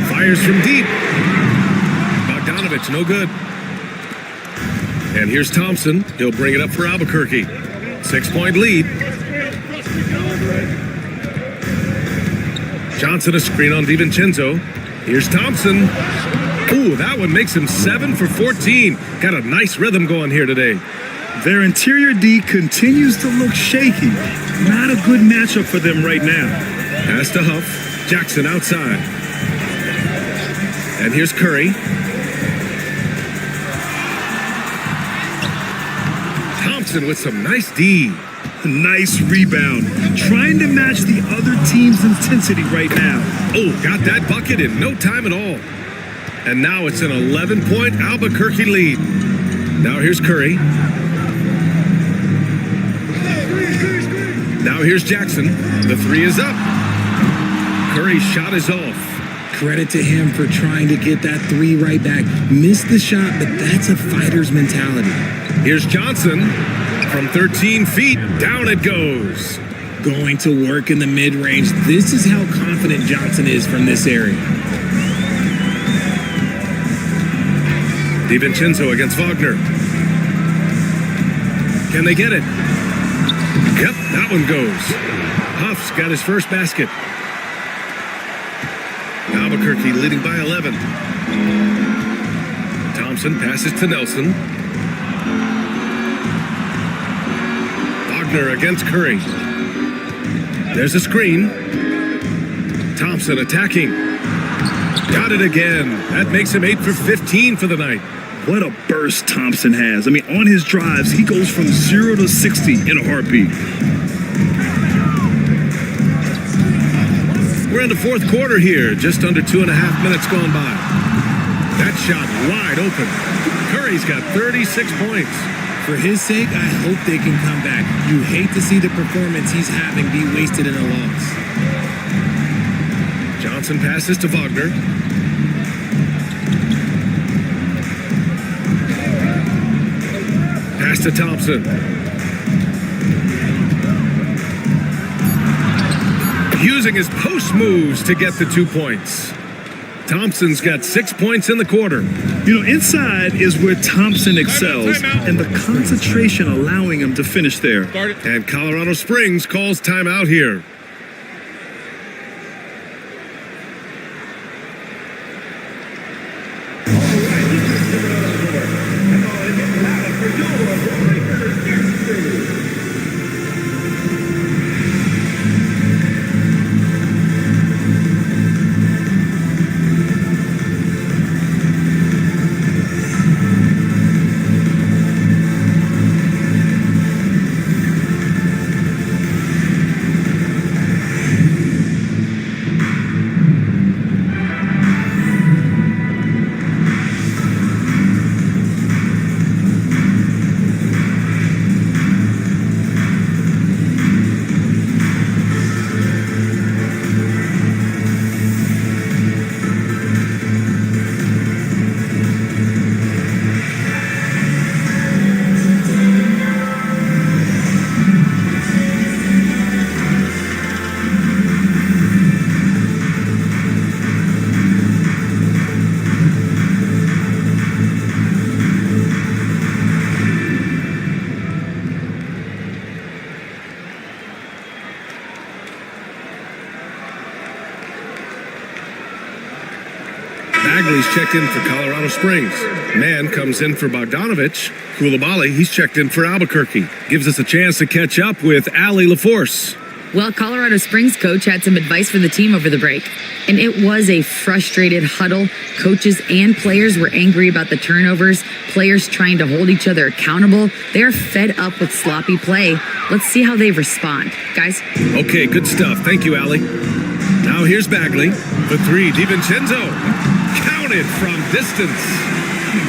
[SPEAKER 1] Fires from deep. Bogdanovich no good. And here's Thompson. He'll bring it up for Albuquerque. 6-point lead. Johnson a screen on DiVincenzo. Here's Thompson. Ooh, that one makes him 7 for 14. Got a nice rhythm going here today.
[SPEAKER 2] Their interior D continues to look shaky. Not a good matchup for them right now.
[SPEAKER 1] Pass to Huff. Jackson outside. And here's Curry. Thompson with some nice D.
[SPEAKER 2] Nice rebound. Trying to match the other team's intensity right now.
[SPEAKER 1] Oh, got that bucket in no time at all. And now it's an 11-point Albuquerque lead. Now here's Curry. Now here's Jackson. The 3 is up. Curry's shot is off.
[SPEAKER 3] Credit to him for trying to get that 3 right back. Missed the shot, but that's a fighter's mentality.
[SPEAKER 1] Here's Johnson. From 13 feet, down it goes.
[SPEAKER 3] Going to work in the mid-range. This is how confident Johnson is from this area.
[SPEAKER 1] DiVincenzo against Wagner. Can they get it? Yep, that one goes. Huff's got his first basket. Albuquerque leading by 11. Thompson passes to Nelson. Wagner against Curry. There's a screen. Thompson attacking. Got it again. That makes him 8 for 15 for the night.
[SPEAKER 2] What a burst Thompson has. I mean, on his drives, he goes from 0 to 60 in a heartbeat.
[SPEAKER 1] We're in the 4th quarter here. Just under 2.5 minutes gone by. That shot wide open. Curry's got 36 points.
[SPEAKER 3] For his sake, I hope they can come back. You hate to see the performance he's having be wasted in a loss.
[SPEAKER 1] Johnson passes to Wagner. Pass to Thompson. Using his post moves to get the 2 points. Thompson's got 6 points in the quarter.
[SPEAKER 2] You know, inside is where Thompson excels, and the concentration allowing him to finish there.
[SPEAKER 1] And Colorado Springs calls timeout here. Bagley's checked in for Colorado Springs. Mann comes in for Bogdanovich. Koulibaly, he's checked in for Albuquerque. Gives us a chance to catch up with Allie LaForce.
[SPEAKER 4] Well, Colorado Springs coach had some advice for the team over the break, and it was a frustrated huddle. Coaches and players were angry about the turnovers, players trying to hold each other accountable. They're fed up with sloppy play. Let's see how they respond. Guys?
[SPEAKER 1] Okay, good stuff. Thank you, Allie. Now here's Bagley. The three, DiVincenzo. Counted from distance.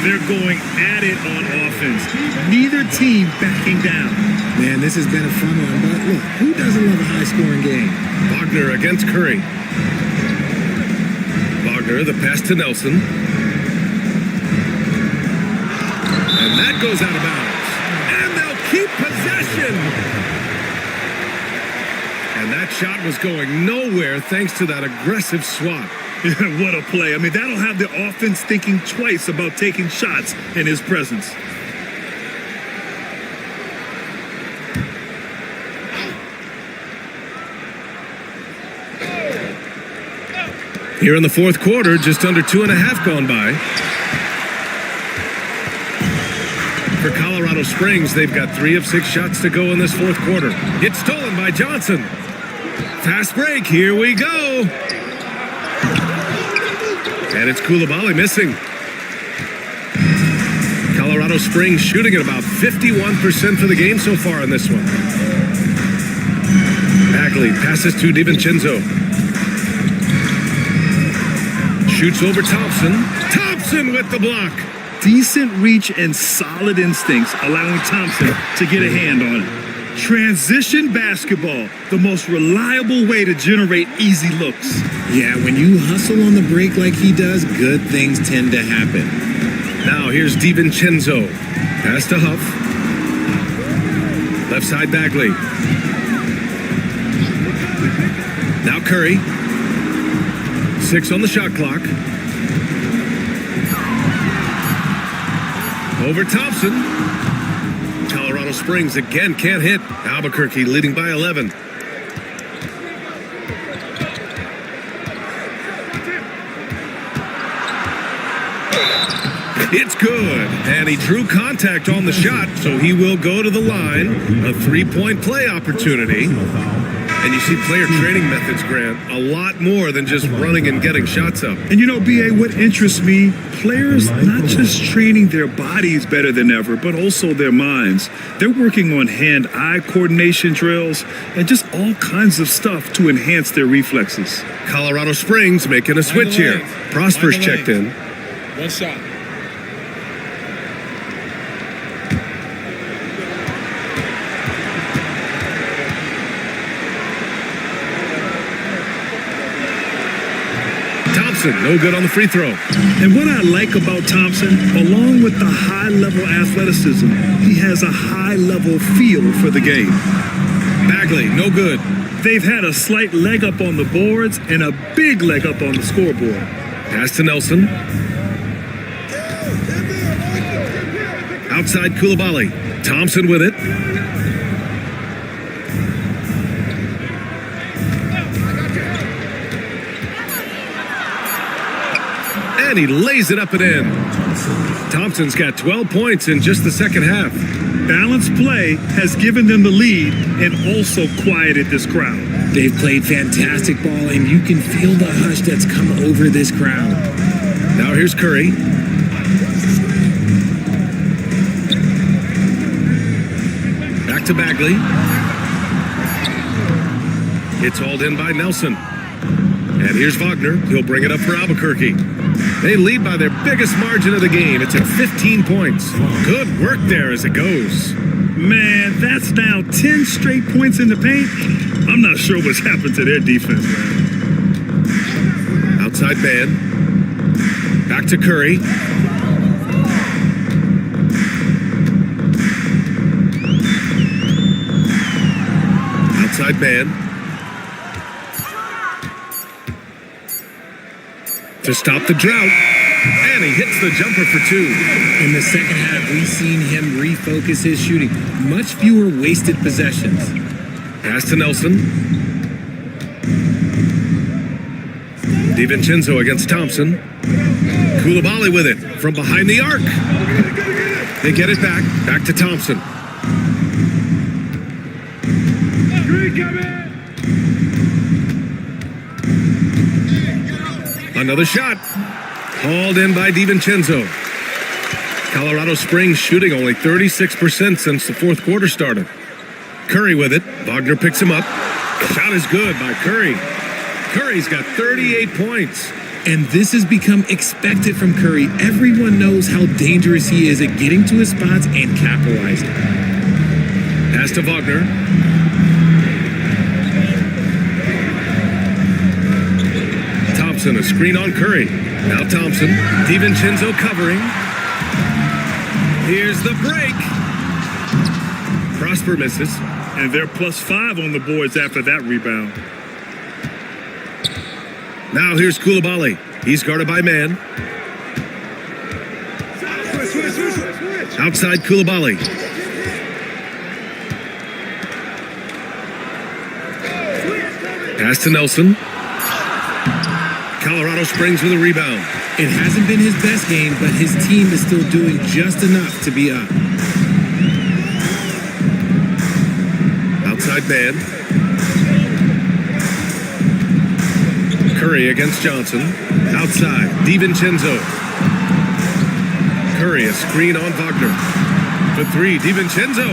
[SPEAKER 2] They're going at it on offense. Neither team backing down.
[SPEAKER 3] Man, this has been a fun one, but look, who doesn't love a high-scoring game?
[SPEAKER 1] Wagner against Curry. Wagner, the pass to Nelson. And that goes out of bounds. And they'll keep possession. And that shot was going nowhere thanks to that aggressive swat.
[SPEAKER 2] What a play. I mean, that'll have the offense thinking twice about taking shots in his presence.
[SPEAKER 1] Here in the fourth quarter, just under 2.5 gone by. For Colorado Springs, they've got 3 of 6 shots to go in this fourth quarter. It's stolen by Johnson. Fast break, here we go. And it's Koulibaly missing. Colorado Springs shooting at about 51% for the game so far in this one. Bagley passes to DiVincenzo. Shoots over Thompson. Thompson with the block.
[SPEAKER 2] Decent reach and solid instincts, allowing Thompson to get a hand on it. Transition basketball, the most reliable way to generate easy looks.
[SPEAKER 3] Yeah, when you hustle on the break like he does, good things tend to happen.
[SPEAKER 1] Now here's DiVincenzo. Pass to Huff. Left side Bagley. Now Curry. 6 on the shot clock. Over Thompson. Colorado Springs again can't hit. Albuquerque leading by 11. It's good. And he drew contact on the shot, so he will go to the line. A 3-point play opportunity. And you see player training methods, Grant, a lot more than just running and getting shots up.
[SPEAKER 2] And you know, B.A., what interests me, players not just training their bodies better than ever, but also their minds. They're working on hand-eye coordination drills and just all kinds of stuff to enhance their reflexes.
[SPEAKER 1] Colorado Springs making a switch here. Prosper's checked in.
[SPEAKER 6] One shot.
[SPEAKER 1] Thompson, no good on the free throw.
[SPEAKER 2] And what I like about Thompson, along with the high-level athleticism, he has a high-level feel for the game.
[SPEAKER 1] Bagley, no good.
[SPEAKER 2] They've had a slight leg up on the boards and a big leg up on the scoreboard.
[SPEAKER 1] Pass to Nelson. Outside Koulibaly. Thompson with it. And he lays it up and in. Thompson's got 12 points in just the second half.
[SPEAKER 2] Balanced play has given them the lead and also quieted this crowd.
[SPEAKER 3] They've played fantastic ball, and you can feel the hush that's come over this crowd.
[SPEAKER 1] Now here's Curry. Back to Bagley. It's hauled in by Nelson. And here's Wagner. He'll bring it up for Albuquerque. They lead by their biggest margin of the game. It's at 15 points. Good work there as it goes.
[SPEAKER 2] Man, that's now 10 straight points in the paint. I'm not sure what's happened to their defense, man.
[SPEAKER 1] Outside man. Back to Curry. Outside man. To stop the drought. And he hits the jumper for 2.
[SPEAKER 3] In the second half, we've seen him refocus his shooting. Much fewer wasted possessions.
[SPEAKER 1] Pass to Nelson. DiVincenzo against Thompson. Koulibaly with it from behind the arc. They get it back. Back to Thompson. Another shot. Hauled in by DiVincenzo. Colorado Springs shooting only 36% since the fourth quarter started. Curry with it. Wagner picks him up. Shot is good by Curry. Curry's got 38 points.
[SPEAKER 3] And this has become expected from Curry. Everyone knows how dangerous he is at getting to his spots and capitalizing.
[SPEAKER 1] Pass to Wagner. Thompson, a screen on Curry. Now Thompson. DiVincenzo covering. Here's the break. Prosper misses.
[SPEAKER 2] And they're +5 on the boards after that rebound.
[SPEAKER 1] Now here's Koulibaly. He's guarded by man. Outside Koulibaly. Pass to Nelson. Colorado Springs with a rebound.
[SPEAKER 3] It hasn't been his best game, but his team is still doing just enough to be up.
[SPEAKER 1] Outside man. Curry against Johnson. Outside, DiVincenzo. Curry, a screen on Wagner. For three, DiVincenzo.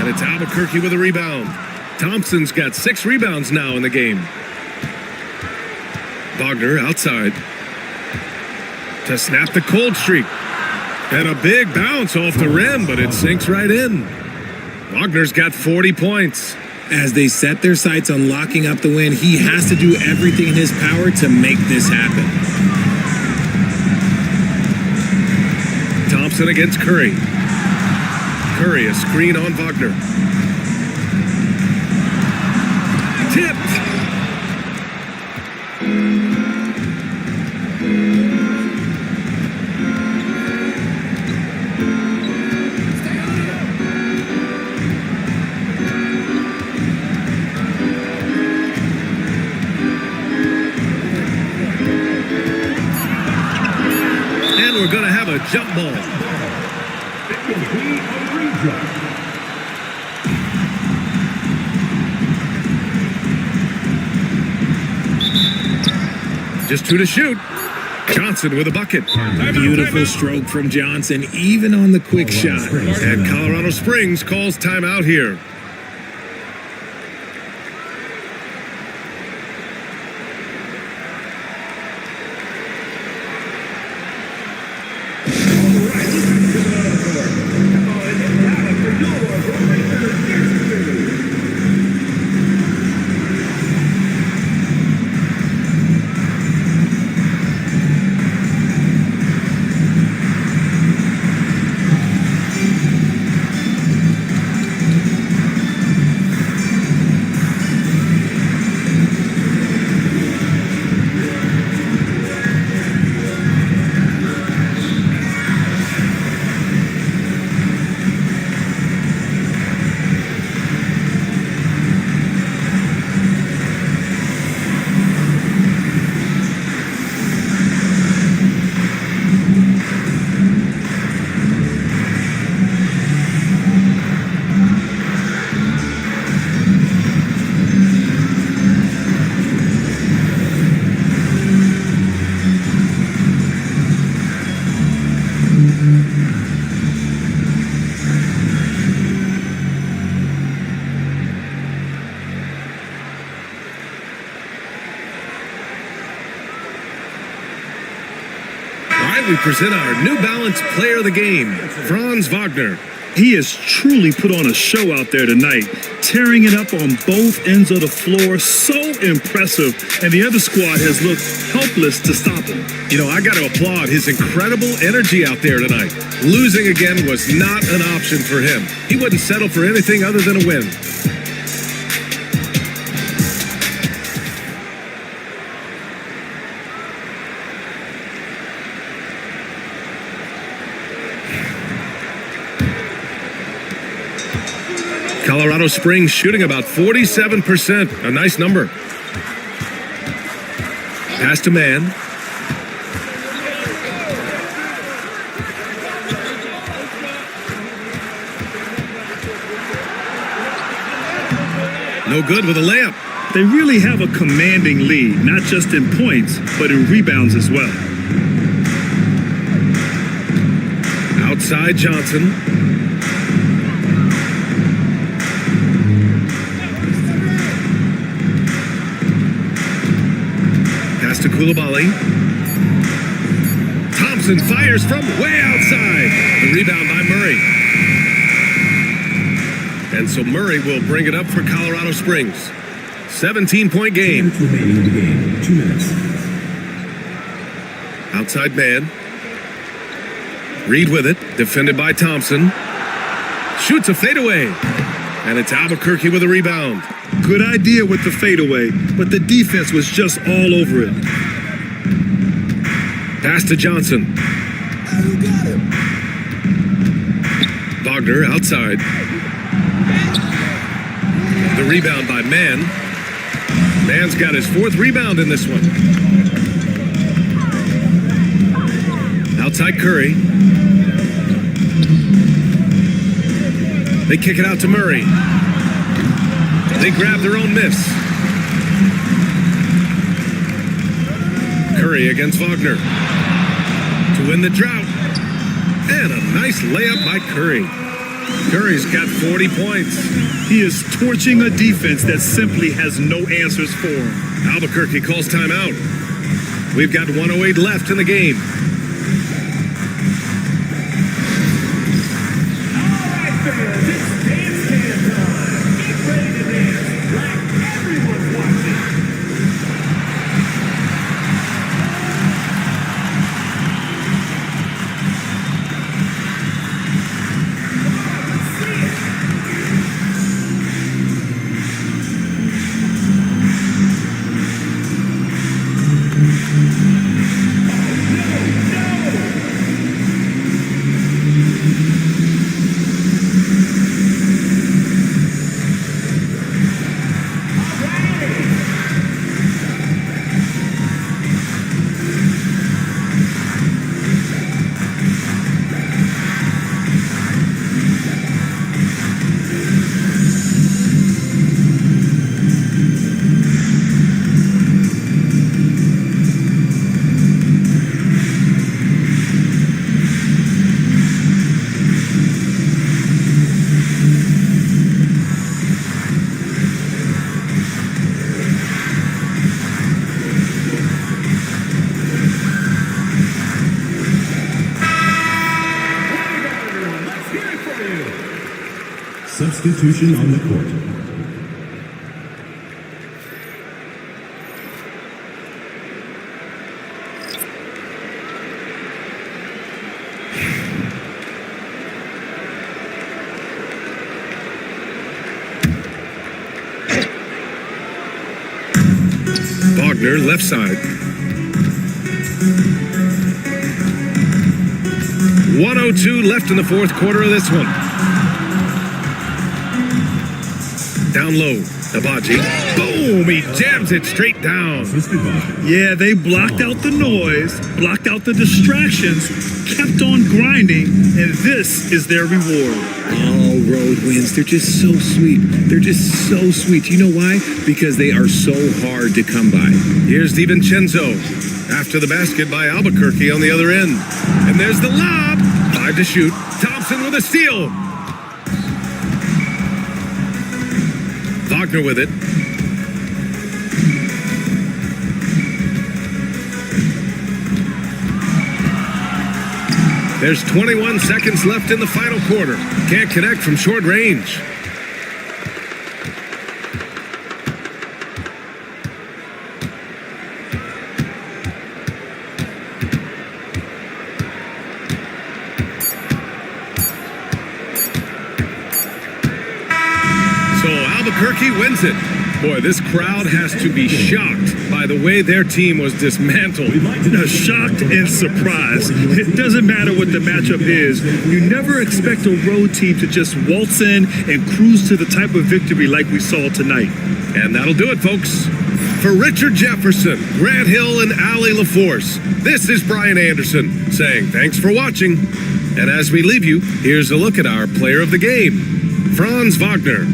[SPEAKER 1] And it's Albuquerque with a rebound. Thompson's got 6 rebounds now in the game. Wagner outside. To snap the cold streak. And a big bounce off the rim, but it sinks right in. Wagner's got 40 points.
[SPEAKER 3] As they set their sights on locking up the win, he has to do everything in his power to make this happen.
[SPEAKER 1] Thompson against Curry. Curry, a screen on Wagner. Tipped. We're going to have a jump ball.
[SPEAKER 5] It will be a rejump.
[SPEAKER 1] Just 2 to shoot. Johnson with a bucket.
[SPEAKER 3] Beautiful stroke from Johnson, even on the quick shot.
[SPEAKER 1] And Colorado Springs calls timeout here. We present our New Balance Player of the Game, Franz Wagner.
[SPEAKER 2] He has truly put on a show out there tonight, tearing it up on both ends of the floor. So impressive, and the other squad has looked helpless to stop him.
[SPEAKER 1] You know, I got to applaud his incredible energy out there tonight. Losing again was not an option for him. He wouldn't settle for anything other than a win. Colorado Springs shooting about 47%, a nice number. Pass to man. No good with a layup.
[SPEAKER 2] They really have a commanding lead, not just in points, but in rebounds as well.
[SPEAKER 1] Outside Johnson. Pass to Koulibaly. Thompson fires from way outside. The rebound by Murray. And so Murray will bring it up for Colorado Springs. 17-point game.
[SPEAKER 5] Remaining in the game. 2 minutes.
[SPEAKER 1] Outside man. Reed with it. Defended by Thompson. Shoots a fadeaway. And it's Albuquerque with a rebound.
[SPEAKER 2] Good idea with the fadeaway, but the defense was just all over it.
[SPEAKER 1] Pass to Johnson. Wagner outside. The rebound by Mann. Mann's got his 4th rebound in this one. Outside Curry. They kick it out to Murray. They grab their own miss. Curry against Wagner to win the drought. And a nice layup by Curry. Curry's got 40 points.
[SPEAKER 2] He is torching a defense that simply has no answers for him.
[SPEAKER 1] Albuquerque calls timeout. We've got 1:08 left in the game.
[SPEAKER 5] All right, fans, it's dance time. Get ready to dance like everyone's watching. Substitution on the court.
[SPEAKER 1] Wagner left side. 1:02 left in the 4th quarter of this one. Down low, Abaji. Boom! He jams it straight down.
[SPEAKER 2] Yeah, they blocked out the noise, blocked out the distractions, kept on grinding, and this is their reward.
[SPEAKER 3] All road wins. They're just so sweet. They're just so sweet. You know why? Because they are so hard to come by.
[SPEAKER 1] Here's DiVincenzo. After the basket by Albuquerque on the other end. And there's the lob. 5 to shoot. Thompson with a steal. Wagner with it. There's 21 seconds left in the final quarter. Can't connect from short range. Albuquerque wins it. Boy, this crowd has to be shocked by the way their team was dismantled.
[SPEAKER 2] Shocked and surprised. It doesn't matter what the matchup is. You never expect a road team to just waltz in and cruise to the type of victory like we saw tonight.
[SPEAKER 1] And that'll do it, folks. For Richard Jefferson, Grant Hill, and Allie LaForce, this is Brian Anderson saying thanks for watching. And as we leave you, here's a look at our player of the game, Franz Wagner.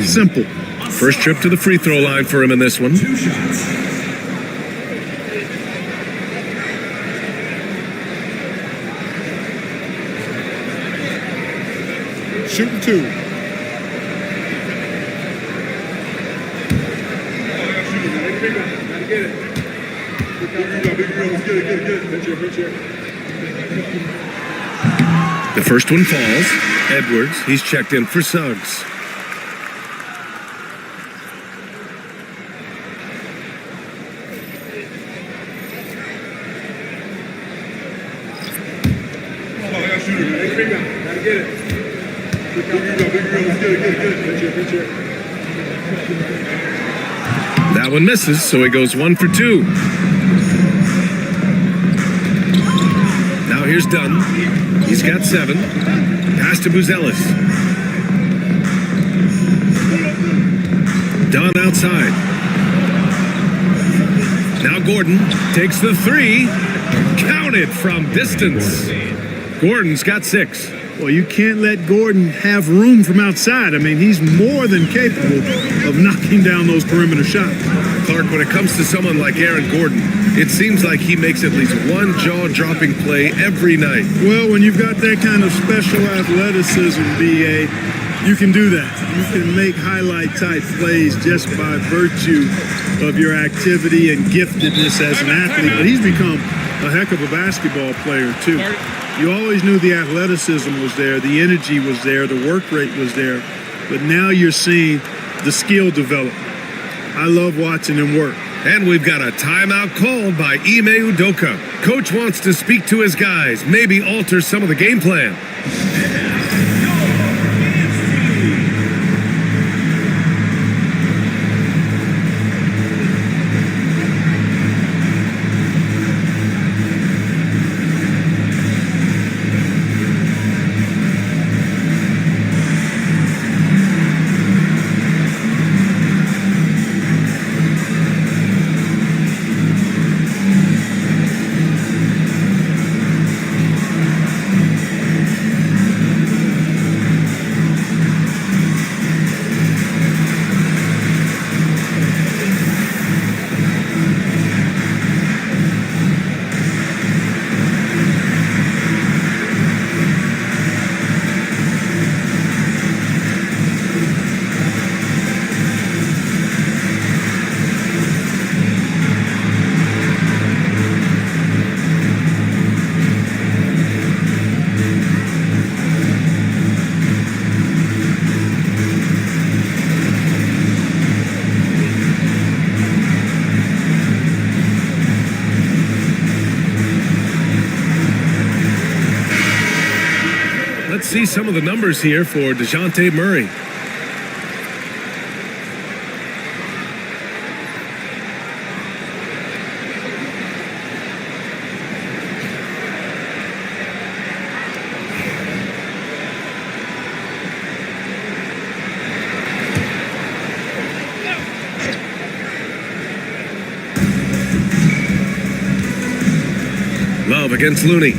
[SPEAKER 2] Simple.
[SPEAKER 1] First trip to the free throw line for him in this one.
[SPEAKER 5] 2 shots.
[SPEAKER 6] Shooting 2.
[SPEAKER 1] The first one falls. Edwards, he's checked in for Suggs. That one misses, so he goes 1 for 2. Now here's Dunn. He's got 7. Pass to Buzelis. Dunn outside. Now Gordon takes the 3. Counted from distance. Gordon's got 6.
[SPEAKER 2] Well, you can't let Gordon have room from outside. I mean, he's more than capable of knocking down those perimeter shots.
[SPEAKER 1] Clark, when it comes to someone like Aaron Gordon, it seems like he makes at least one jaw-dropping play every night.
[SPEAKER 2] Well, when you've got that kind of special athleticism, B.A., you can do that. You can make highlight-type plays just by virtue of your activity and giftedness as an athlete. But he's become a heck of a basketball player, too. You always knew the athleticism was there, the energy was there, the work rate was there, but now you're seeing the skill develop. I love watching him work.
[SPEAKER 1] And we've got a timeout called by Ime Udoka. Coach wants to speak to his guys, maybe alter some of the game plan. Let's see some of the numbers here for DeJounte Murray. Love against Looney.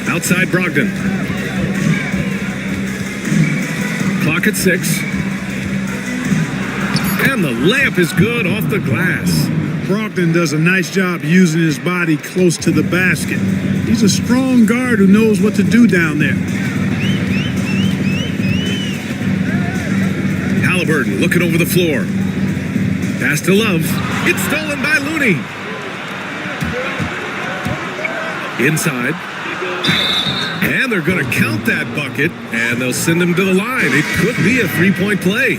[SPEAKER 1] Outside Brogdon. Clock at 6. And the layup is good off the glass.
[SPEAKER 2] Brogdon does a nice job using his body close to the basket. He's a strong guard who knows what to do down there.
[SPEAKER 1] Halliburton looking over the floor. Pass to Love. It's stolen by Looney. Inside. And they're going to count that bucket, and they'll send him to the line. It could be a three-point play.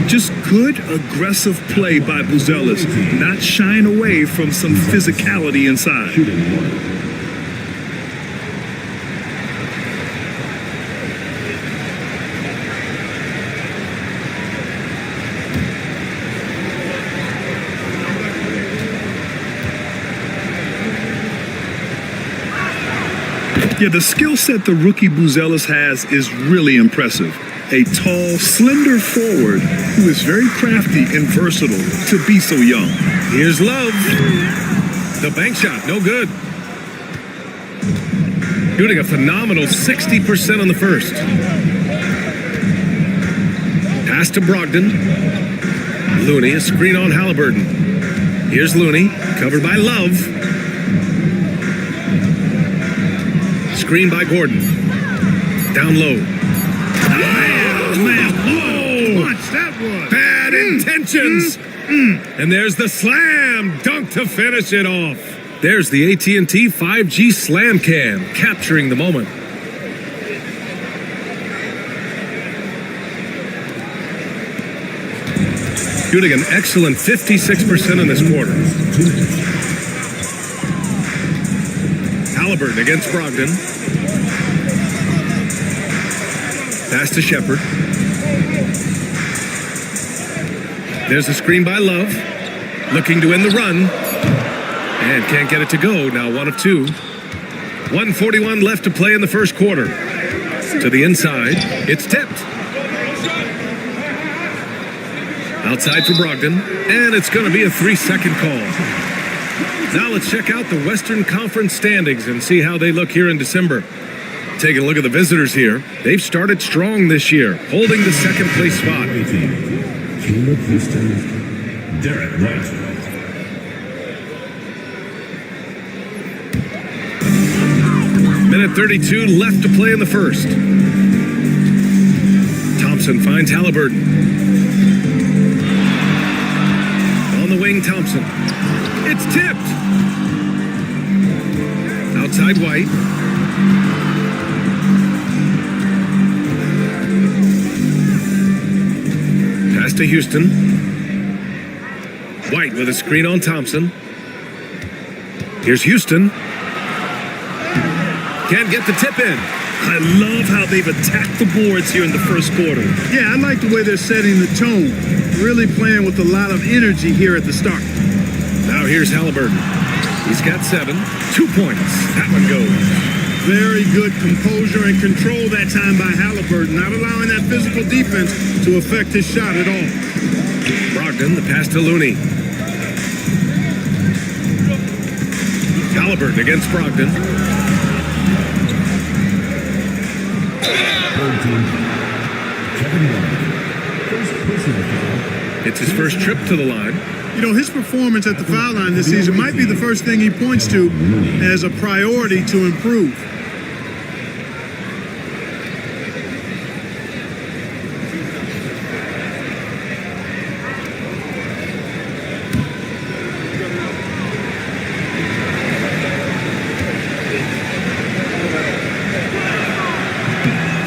[SPEAKER 2] Just good, aggressive play by Buzelis, not shying away from some physicality inside. Yeah, the skill set the rookie Buzelis has is really impressive. A tall, slender forward who is very crafty and versatile to be so young.
[SPEAKER 1] Here's Love. The bank shot, no good. Shooting a phenomenal 60% on the first. Pass to Brogdon. Looney, a screen on Halliburton. Here's Looney, covered by Love. Screen by Gordon. Down low.
[SPEAKER 2] Man, whoa! Punch, that was.
[SPEAKER 1] Bad intentions. And there's the slam dunk to finish it off. There's the AT&T 5G Slam Cam, capturing the moment. Shooting an excellent 56% in this quarter. Halliburton against Brogdon. Pass to Shepard. There's a screen by Love. Looking to end the run. And can't get it to go. Now 1 of 2. 1:41 left to play in the first quarter. To the inside. It's tipped. Outside for Brogdon. And it's going to be a 3-second call. Now let's check out the Western Conference standings and see how they look here in December. Taking a look at the visitors here. They've started strong this year, holding the second place spot.
[SPEAKER 5] Caleb Houston, Derek White.
[SPEAKER 1] Minute 32 left to play in the first. Thompson finds Halliburton. On the wing, Thompson. It's tipped. Outside White. Pass to Houston. White with a screen on Thompson. Here's Houston. Can't get the tip in.
[SPEAKER 2] I love how they've attacked the boards here in the first quarter.
[SPEAKER 9] Yeah, I like the way they're setting the tone. Really playing with a lot of energy here at the start.
[SPEAKER 1] Now here's Halliburton. He's got 7. 2 points. That one goes.
[SPEAKER 9] Very good composure and control that time by Halliburton, not allowing that physical defense to affect his shot at all.
[SPEAKER 1] Brogdon, the pass to Looney. Halliburton against Brogdon. It's his first trip to the line.
[SPEAKER 9] You know, his performance at the foul line this season might be the first thing he points to as a priority to improve.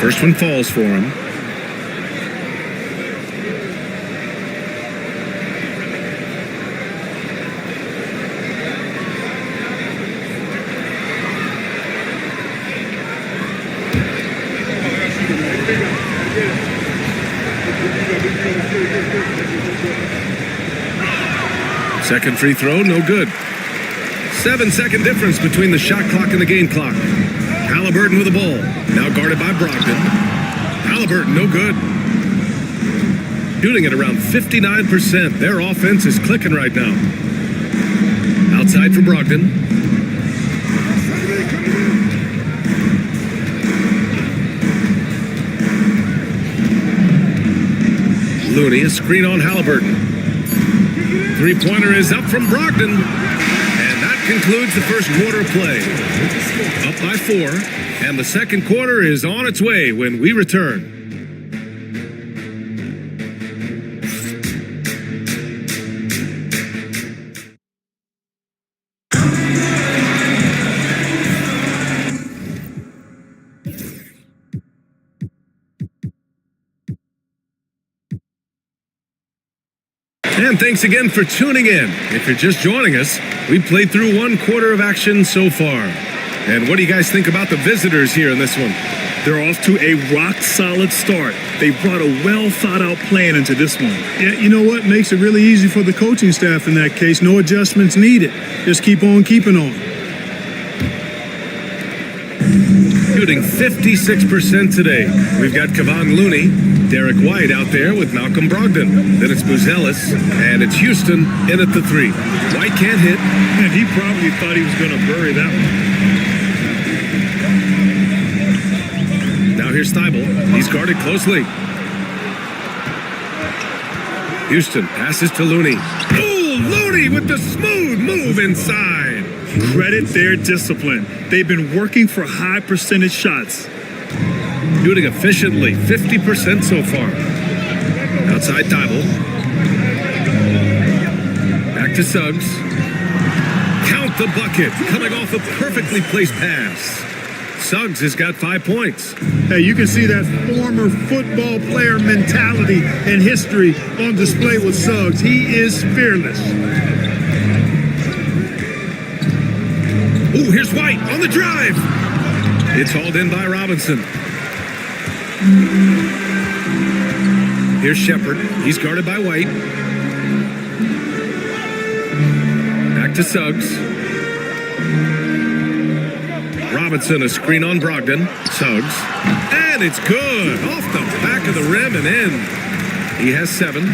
[SPEAKER 1] First one falls for him. Second free throw, no good. 7-second difference between the shot clock and the game clock. Halliburton with the ball. Now guarded by Brogdon. Halliburton, no good. Shooting at around 59%. Their offense is clicking right now. Outside for Brogdon. Looney, a screen on Halliburton. Three-pointer is up from Brogdon. And that concludes the first quarter of play. Up by 4, and the second quarter is on its way when we return. And thanks again for tuning in. If you're just joining us, we've played through 1 quarter of action so far. And what do you guys think about the visitors here in this one?
[SPEAKER 2] They're off to a rock-solid start. They brought a well-thought-out plan into this one.
[SPEAKER 9] Yeah, you know what? Makes it really easy for the coaching staff in that case. No adjustments needed. Just keep on keeping on.
[SPEAKER 1] Shooting 56% today. We've got Kevon Looney, Derek White out there with Malcolm Brogdon. Then it's Buzelis, and it's Houston in at the 3. White can't hit.
[SPEAKER 2] And he probably thought he was going to bury that one.
[SPEAKER 1] Here's Thibault. He's guarded closely. Houston passes to Looney. Oh, Looney with the smooth move inside.
[SPEAKER 2] Credit their discipline. They've been working for high percentage shots.
[SPEAKER 1] Shooting efficiently, 50% so far. Outside Thibault. Back to Suggs. Count the bucket, coming off a perfectly placed pass. Suggs has got 5 points.
[SPEAKER 9] Hey, you can see that former football player mentality and history on display with Suggs. He is fearless.
[SPEAKER 1] Oh, here's White on the drive. It's hauled in by Robinson. Here's Shepard. He's guarded by White. Back to Suggs. Robinson, a screen on Brogdon. Suggs. And it's good. Off the back of the rim and in. He has 7.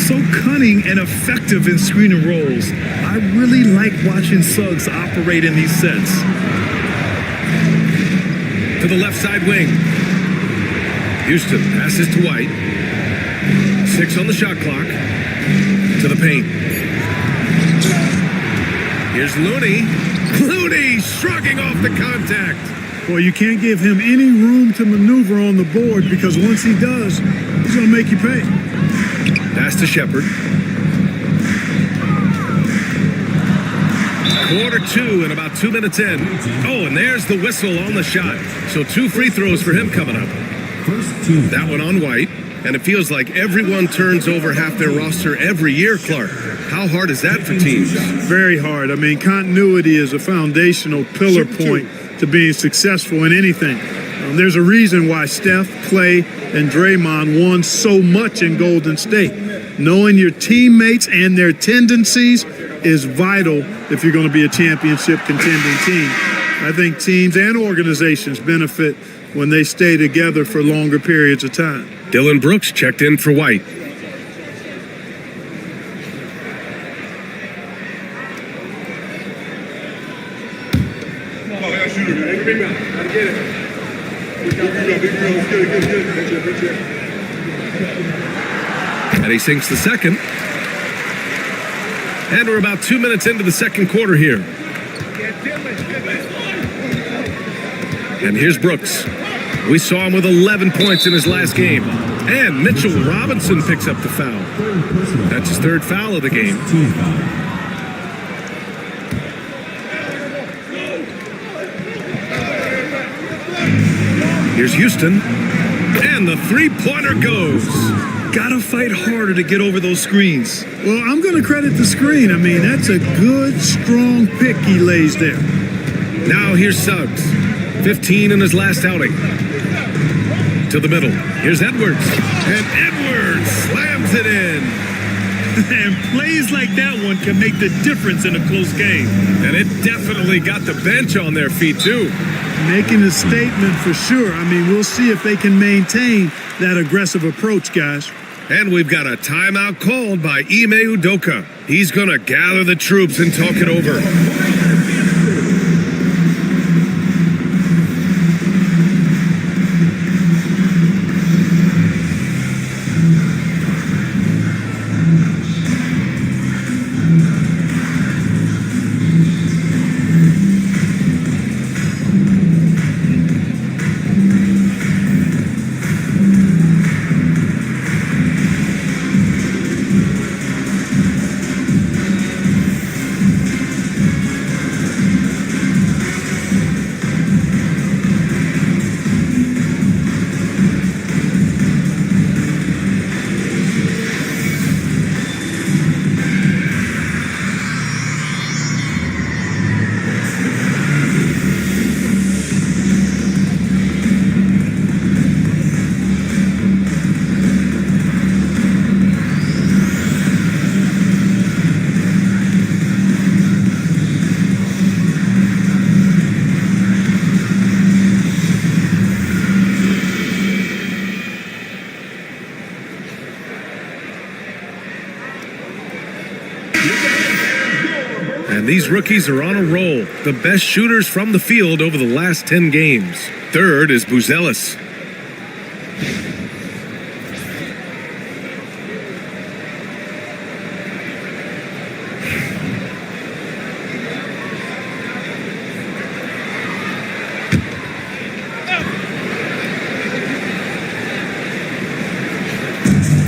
[SPEAKER 2] So cunning and effective in screen and rolls. I really like watching Suggs operate in these sets.
[SPEAKER 1] To the left side wing. Houston passes to White. 6 on the shot clock. To the paint. Here's Looney. Looney shrugging off the contact.
[SPEAKER 9] Well, you can't give him any room to maneuver on the board because once he does, he's going to make you pay.
[SPEAKER 1] Pass to Shepard. Quarter 2 and about 2 minutes in. Oh, and there's the whistle on the shot. So 2 free throws for him coming up. That one on White. And it feels like everyone turns over half their roster every year, Clark. How hard is that for teams?
[SPEAKER 9] Very hard. I mean, continuity is a foundational pillar point to being successful in anything. There's a reason why Steph, Clay, and Draymond won so much in Golden State. Knowing your teammates and their tendencies is vital if you're going to be a championship contending team. I think teams and organizations benefit when they stay together for longer periods of time.
[SPEAKER 1] Dylan Brooks checked in for White. And he sinks the second. And we're about 2 minutes into the second quarter here. And here's Brooks. We saw him with 11 points in his last game. And Mitchell Robinson picks up the foul. That's his 3rd foul of the game. Here's Houston. And the 3-pointer goes.
[SPEAKER 2] Gotta fight harder to get over those screens.
[SPEAKER 9] Well, I'm going to credit the screen. I mean, that's a good, strong pick he lays there.
[SPEAKER 1] Now here's Suggs. 15 in his last outing. To the middle. Here's Edwards. And Edwards slams it in.
[SPEAKER 2] And plays like that one can make the difference in a close game.
[SPEAKER 1] And it definitely got the bench on their feet, too.
[SPEAKER 9] Making a statement for sure. I mean, we'll see if they can maintain that aggressive approach, guys.
[SPEAKER 1] And we've got a timeout called by Ime Udoka. He's going to gather the troops and talk it over. And these rookies are on a roll. The best shooters from the field over the last 10 games. 3rd is Buzelis.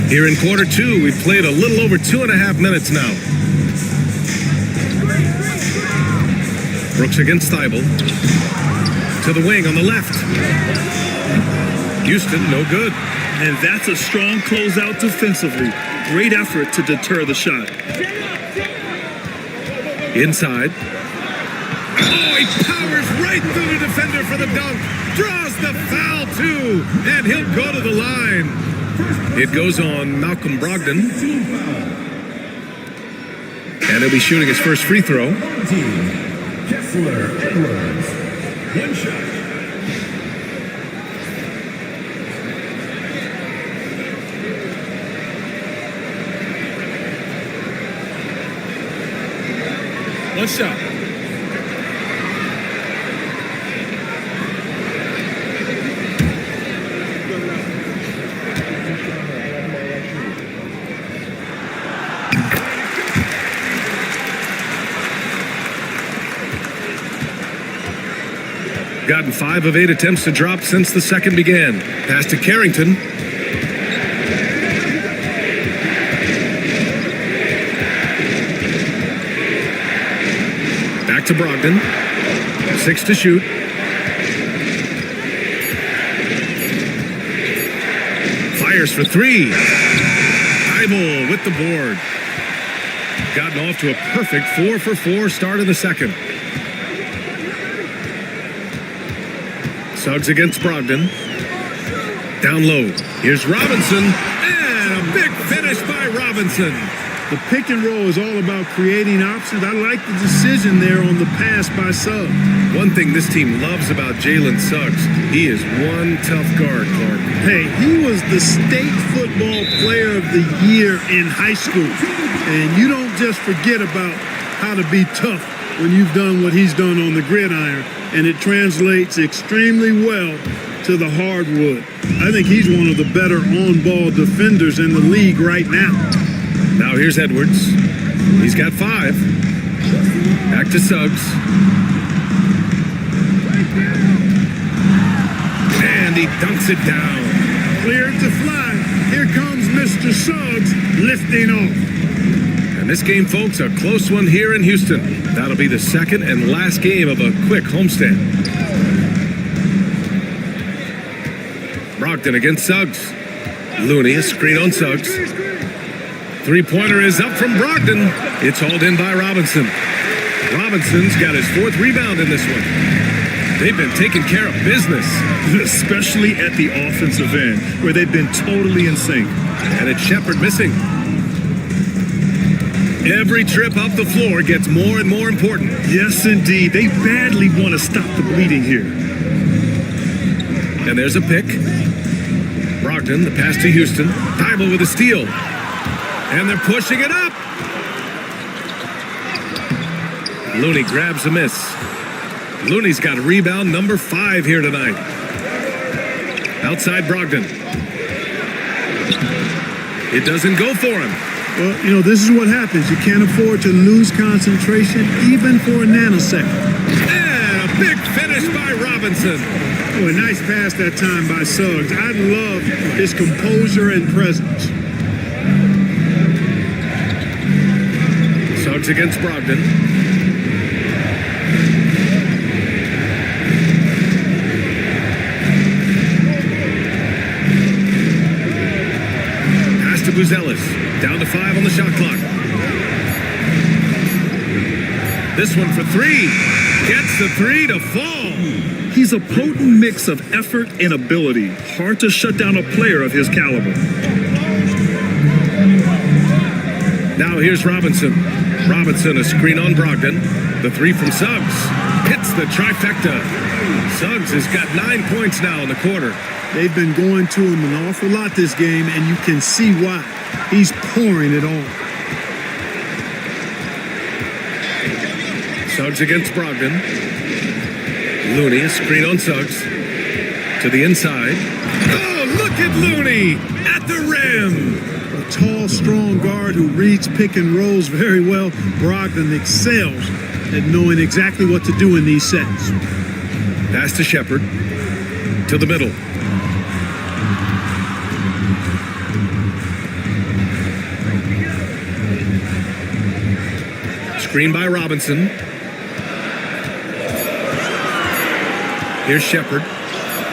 [SPEAKER 1] Here in quarter two, we've played a little over 2.5 minutes now. Brooks against Thibault. To the wing on the left. Houston, no good.
[SPEAKER 2] And that's a strong closeout defensively. Great effort to deter the shot.
[SPEAKER 1] Inside. Oh, he powers right through the defender for the dunk. Draws the foul, too. And he'll go to the line. It goes on Malcolm Brogdon. And he'll be shooting his first free throw.
[SPEAKER 5] Kessler Edwards. One shot.
[SPEAKER 6] One shot.
[SPEAKER 1] Gotten 5 of 8 attempts to drop since the second began. Pass to Carrington. Back to Brogdon. 6 to shoot. Fires for 3. Thibault with the board. Gotten off to a perfect 4 for 4 start of the second. Suggs against Brogdon. Down low. Here's Robinson. And a big finish by Robinson.
[SPEAKER 9] The pick and roll is all about creating options. I like the decision there on the pass by Suggs.
[SPEAKER 1] One thing this team loves about Jalen Suggs, he is one tough guard, Clark.
[SPEAKER 9] Hey, he was the state football player of the year in high school. And you don't just forget about how to be tough when you've done what he's done on the gridiron. And it translates extremely well to the hardwood. I think he's one of the better on-ball defenders in the league right now.
[SPEAKER 1] Now here's Edwards. He's got 5. Back to Suggs. And he dunks it down.
[SPEAKER 9] Cleared to fly. Here comes Mr. Suggs lifting off.
[SPEAKER 1] And this game, folks, a close one here in Houston. That'll be the second and last game of a quick homestand. Brogdon against Suggs. Looney, a screen on Suggs. Three-pointer is up from Brogdon. It's hauled in by Robinson. Robinson's got his 4th rebound in this one. They've been taking care of business.
[SPEAKER 2] Especially at the offensive end, where they've been totally in sync.
[SPEAKER 1] And it's Shepard missing. Every trip up the floor gets more and more important.
[SPEAKER 2] Yes, indeed. They badly want to stop the bleeding here.
[SPEAKER 1] And there's a pick. Brogdon, the pass to Houston. Thibault with a steal. And they're pushing it up. Looney grabs a miss. Looney's got a rebound number 5 here tonight. Outside Brogdon. It doesn't go for him.
[SPEAKER 9] Well, you know, this is what happens. You can't afford to lose concentration even for a nanosecond.
[SPEAKER 1] And a big finish by Robinson.
[SPEAKER 9] Oh, a nice pass that time by Suggs. I love his composure and presence.
[SPEAKER 1] Suggs against Brogdon. Pass to Buzelis. Down to 5 on the shot clock. This one for 3. Gets the 3 to fall.
[SPEAKER 2] He's a potent mix of effort and ability. Hard to shut down a player of his caliber.
[SPEAKER 1] Now here's Robinson. Robinson, a screen on Brogdon. The 3 from Suggs. Hits the trifecta. Suggs has got 9 points now in the quarter.
[SPEAKER 9] They've been going to him an awful lot this game, and you can see why. He's pouring it on.
[SPEAKER 1] Suggs against Brogdon. Looney, a screen on Suggs. To the inside. Oh, look at with Looney at the rim.
[SPEAKER 9] A tall, strong guard who reads pick and rolls very well. Brogdon excels at knowing exactly what to do in these sets.
[SPEAKER 1] Pass to Shepard. To the middle. Screen by Robinson. Here's Shepard.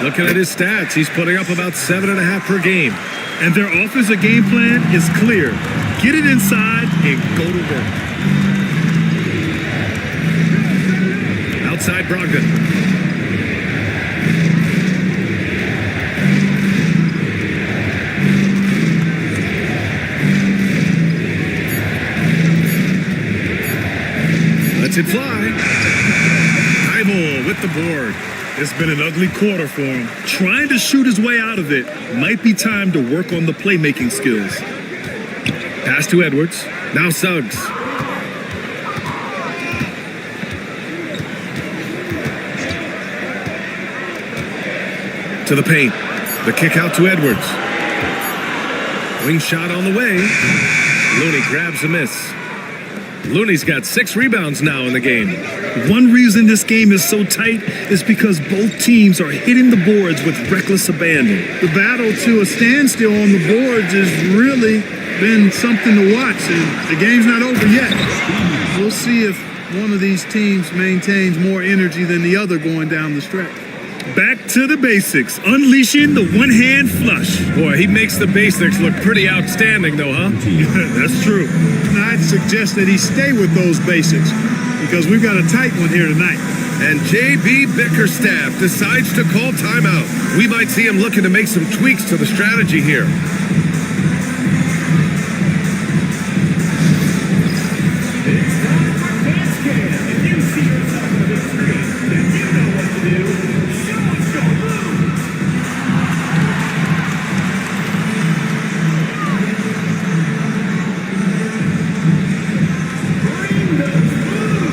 [SPEAKER 1] Looking at his stats, he's putting up about 7.5 per game.
[SPEAKER 9] And their offensive game plan is clear. Get it inside and go to work.
[SPEAKER 1] Outside Brogdon. Lets it fly. Ivel with the board.
[SPEAKER 2] It's been an ugly quarter for him. Trying to shoot his way out of it. Might be time to work on the playmaking skills.
[SPEAKER 1] Pass to Edwards. Now Suggs. To the paint. The kick out to Edwards. Wing shot on the way. Looney grabs a miss. Looney's got 6 rebounds now in the game.
[SPEAKER 2] One reason this game is so tight is because both teams are hitting the boards with reckless abandon.
[SPEAKER 9] The battle to a standstill on the boards has really been something to watch, and the game's not over yet. We'll see if one of these teams maintains more energy than the other going down the stretch.
[SPEAKER 2] Back to the basics, unleashing the one-hand flush.
[SPEAKER 1] Boy, he makes the basics look pretty outstanding, though, huh?
[SPEAKER 2] That's true.
[SPEAKER 9] And I'd suggest that he stay with those basics, because we've got a tight one here tonight.
[SPEAKER 1] And J.B. Bickerstaff decides to call timeout. We might see him looking to make some tweaks to the strategy here.
[SPEAKER 5] It's time for Catch Cam. If you see yourself on the big screen, then you know what to do. Show us your moves. Bring those moves.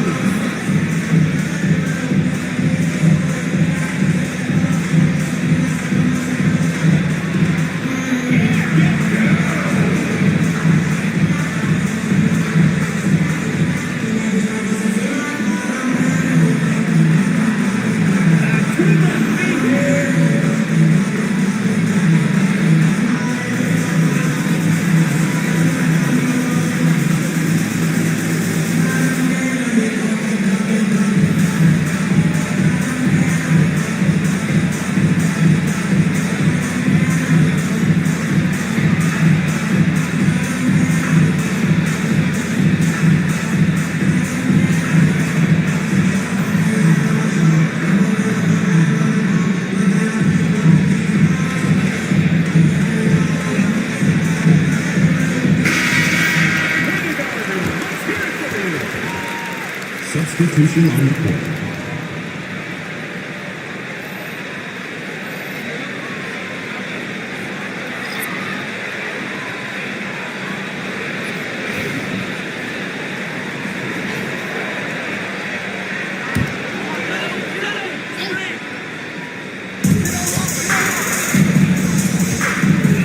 [SPEAKER 5] Substitution on the court.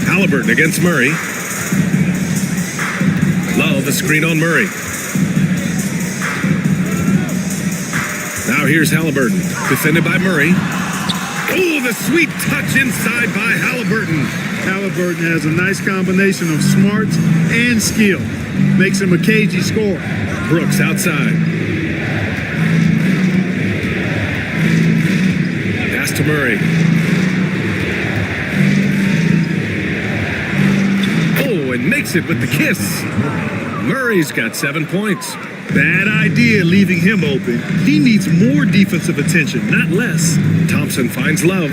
[SPEAKER 1] Halliburton against Murray. Love a screen on Murray. Now here's Halliburton, defended by Murray. Oh, the sweet touch inside by Halliburton.
[SPEAKER 9] Halliburton has a nice combination of smarts and skill. Makes him a cagey scorer.
[SPEAKER 1] Brooks outside. Pass to Murray. Oh, and makes it with the kiss. Murray's got 7 points.
[SPEAKER 2] Bad idea leaving him open. He needs more defensive attention, not less.
[SPEAKER 1] Thompson finds Love.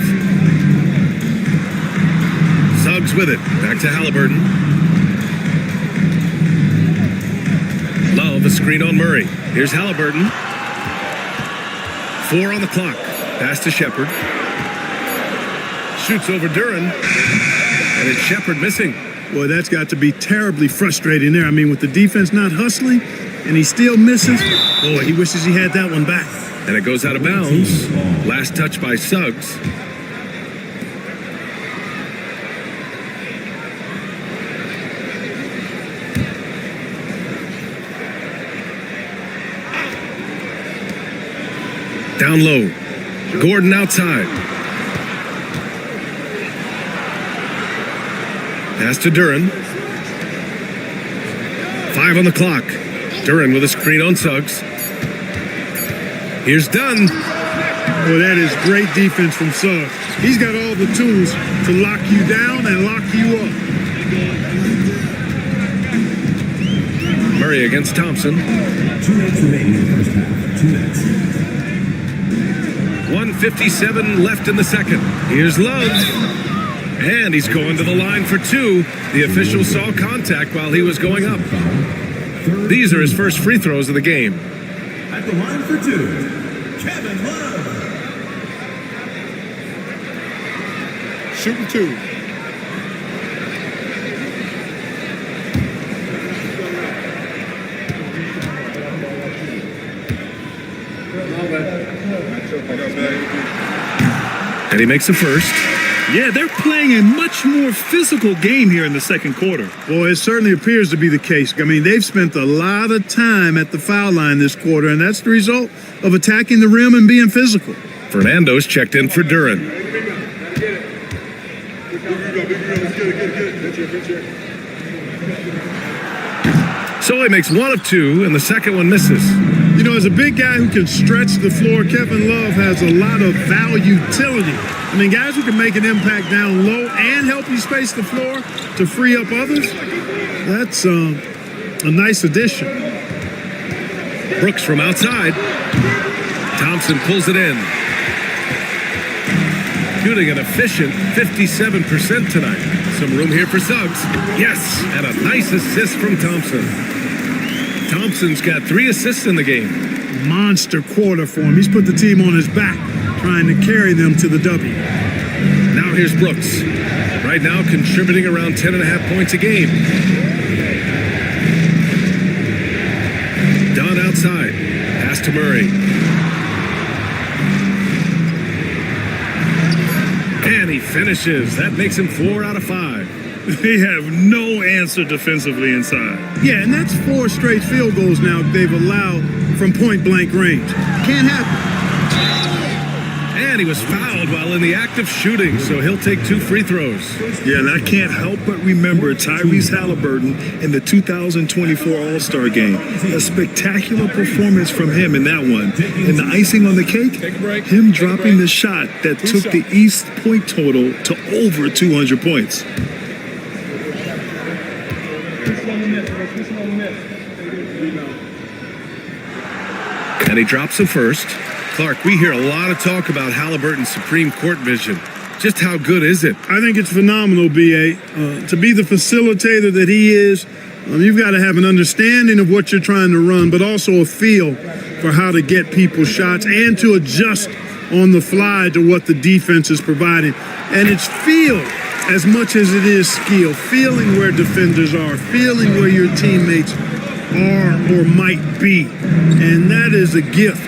[SPEAKER 1] Suggs with it. Back to Halliburton. Love a screen on Murray. Here's Halliburton. 4 on the clock. Pass to Shepard. Shoots over Duran. And it's Shepard missing.
[SPEAKER 9] Boy, that's got to be terribly frustrating there. I mean, with the defense not hustling, and he still misses. Boy, he wishes he had that one back.
[SPEAKER 1] And it goes out of bounds. Last touch by Suggs. Down low. Gordon outside. Pass to Duran. 5 on the clock. Duran with a screen on Suggs. Here's Dunn.
[SPEAKER 9] Well, that is great defense from Suggs. He's got all the tools to lock you down and lock you up.
[SPEAKER 1] Murray against Thompson.
[SPEAKER 5] 2 minutes remaining in the first half. 2 minutes.
[SPEAKER 1] 1:57 left in the second. Here's Love. And he's going to the line for 2. The official saw contact while he was going up. These are his first free throws of the game.
[SPEAKER 5] At the line for 2, Kevin Love.
[SPEAKER 6] Shooting 2.
[SPEAKER 1] And he makes the first.
[SPEAKER 2] Yeah, they're playing a much more physical game here in the second quarter.
[SPEAKER 9] Boy, it certainly appears to be the case. I mean, they've spent a lot of time at the foul line this quarter, and that's the result of attacking the rim and being physical.
[SPEAKER 1] Fernando's checked in for Duran. So he makes 1 of 2, and the second one misses.
[SPEAKER 9] You know, as a big guy who can stretch the floor, Kevin Love has a lot of utility. I mean, guys who can make an impact down low and help you space the floor to free up others, that's a nice addition.
[SPEAKER 1] Brooks from outside. Thompson pulls it in. Shooting an efficient 57% tonight. Some room here for Suggs. Yes, and a nice assist from Thompson. Thompson's got 3 assists in the game.
[SPEAKER 9] Monster quarter for him. He's put the team on his back, trying to carry them to the W.
[SPEAKER 1] Now here's Brooks. Right now contributing around 10.5 points a game. Dunn outside. Pass to Murray. And he finishes. That makes him 4 out of 5.
[SPEAKER 2] They have no answer defensively inside.
[SPEAKER 9] Yeah, and that's 4 straight field goals now they've allowed from point-blank range. Can't happen.
[SPEAKER 1] And he was fouled while in the act of shooting, so he'll take 2 free throws.
[SPEAKER 2] Yeah, and I can't help but remember Tyrese Halliburton in the 2024 All-Star Game. A spectacular performance from him in that one. And the icing on the cake, him dropping the shot that took the East point total to over 200 points.
[SPEAKER 1] And he drops the first. Clark, we hear a lot of talk about Halliburton's supreme court vision. Just how good is it?
[SPEAKER 9] I think it's phenomenal, B.A. To be the facilitator that he is, you've got to have an understanding of what you're trying to run, but also a feel for how to get people's shots and to adjust on the fly to what the defense is providing. And it's feel as much as it is skill. Feeling where defenders are, feeling where your teammates are or might be. And that is a gift.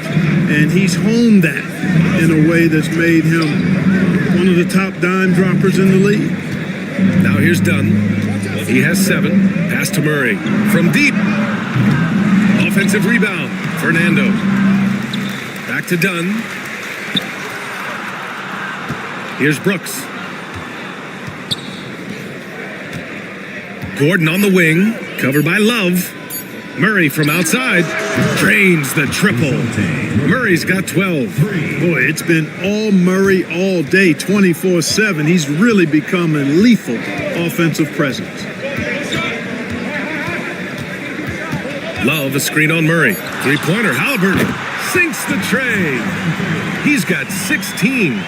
[SPEAKER 9] And he's honed that in a way that's made him one of the top dime droppers in the league.
[SPEAKER 1] Now here's Dunn. He has 7. Pass to Murray. From deep. Offensive rebound. Fernando. Back to Dunn. Here's Brooks. Gordon on the wing. Covered by Love. Murray from outside drains the triple. Murray's got 12.
[SPEAKER 9] Boy, it's been all Murray all day, 24/7. He's really become a lethal offensive presence.
[SPEAKER 1] Love a screen on Murray. 3-pointer. Halliburton sinks the tray. He's got 16.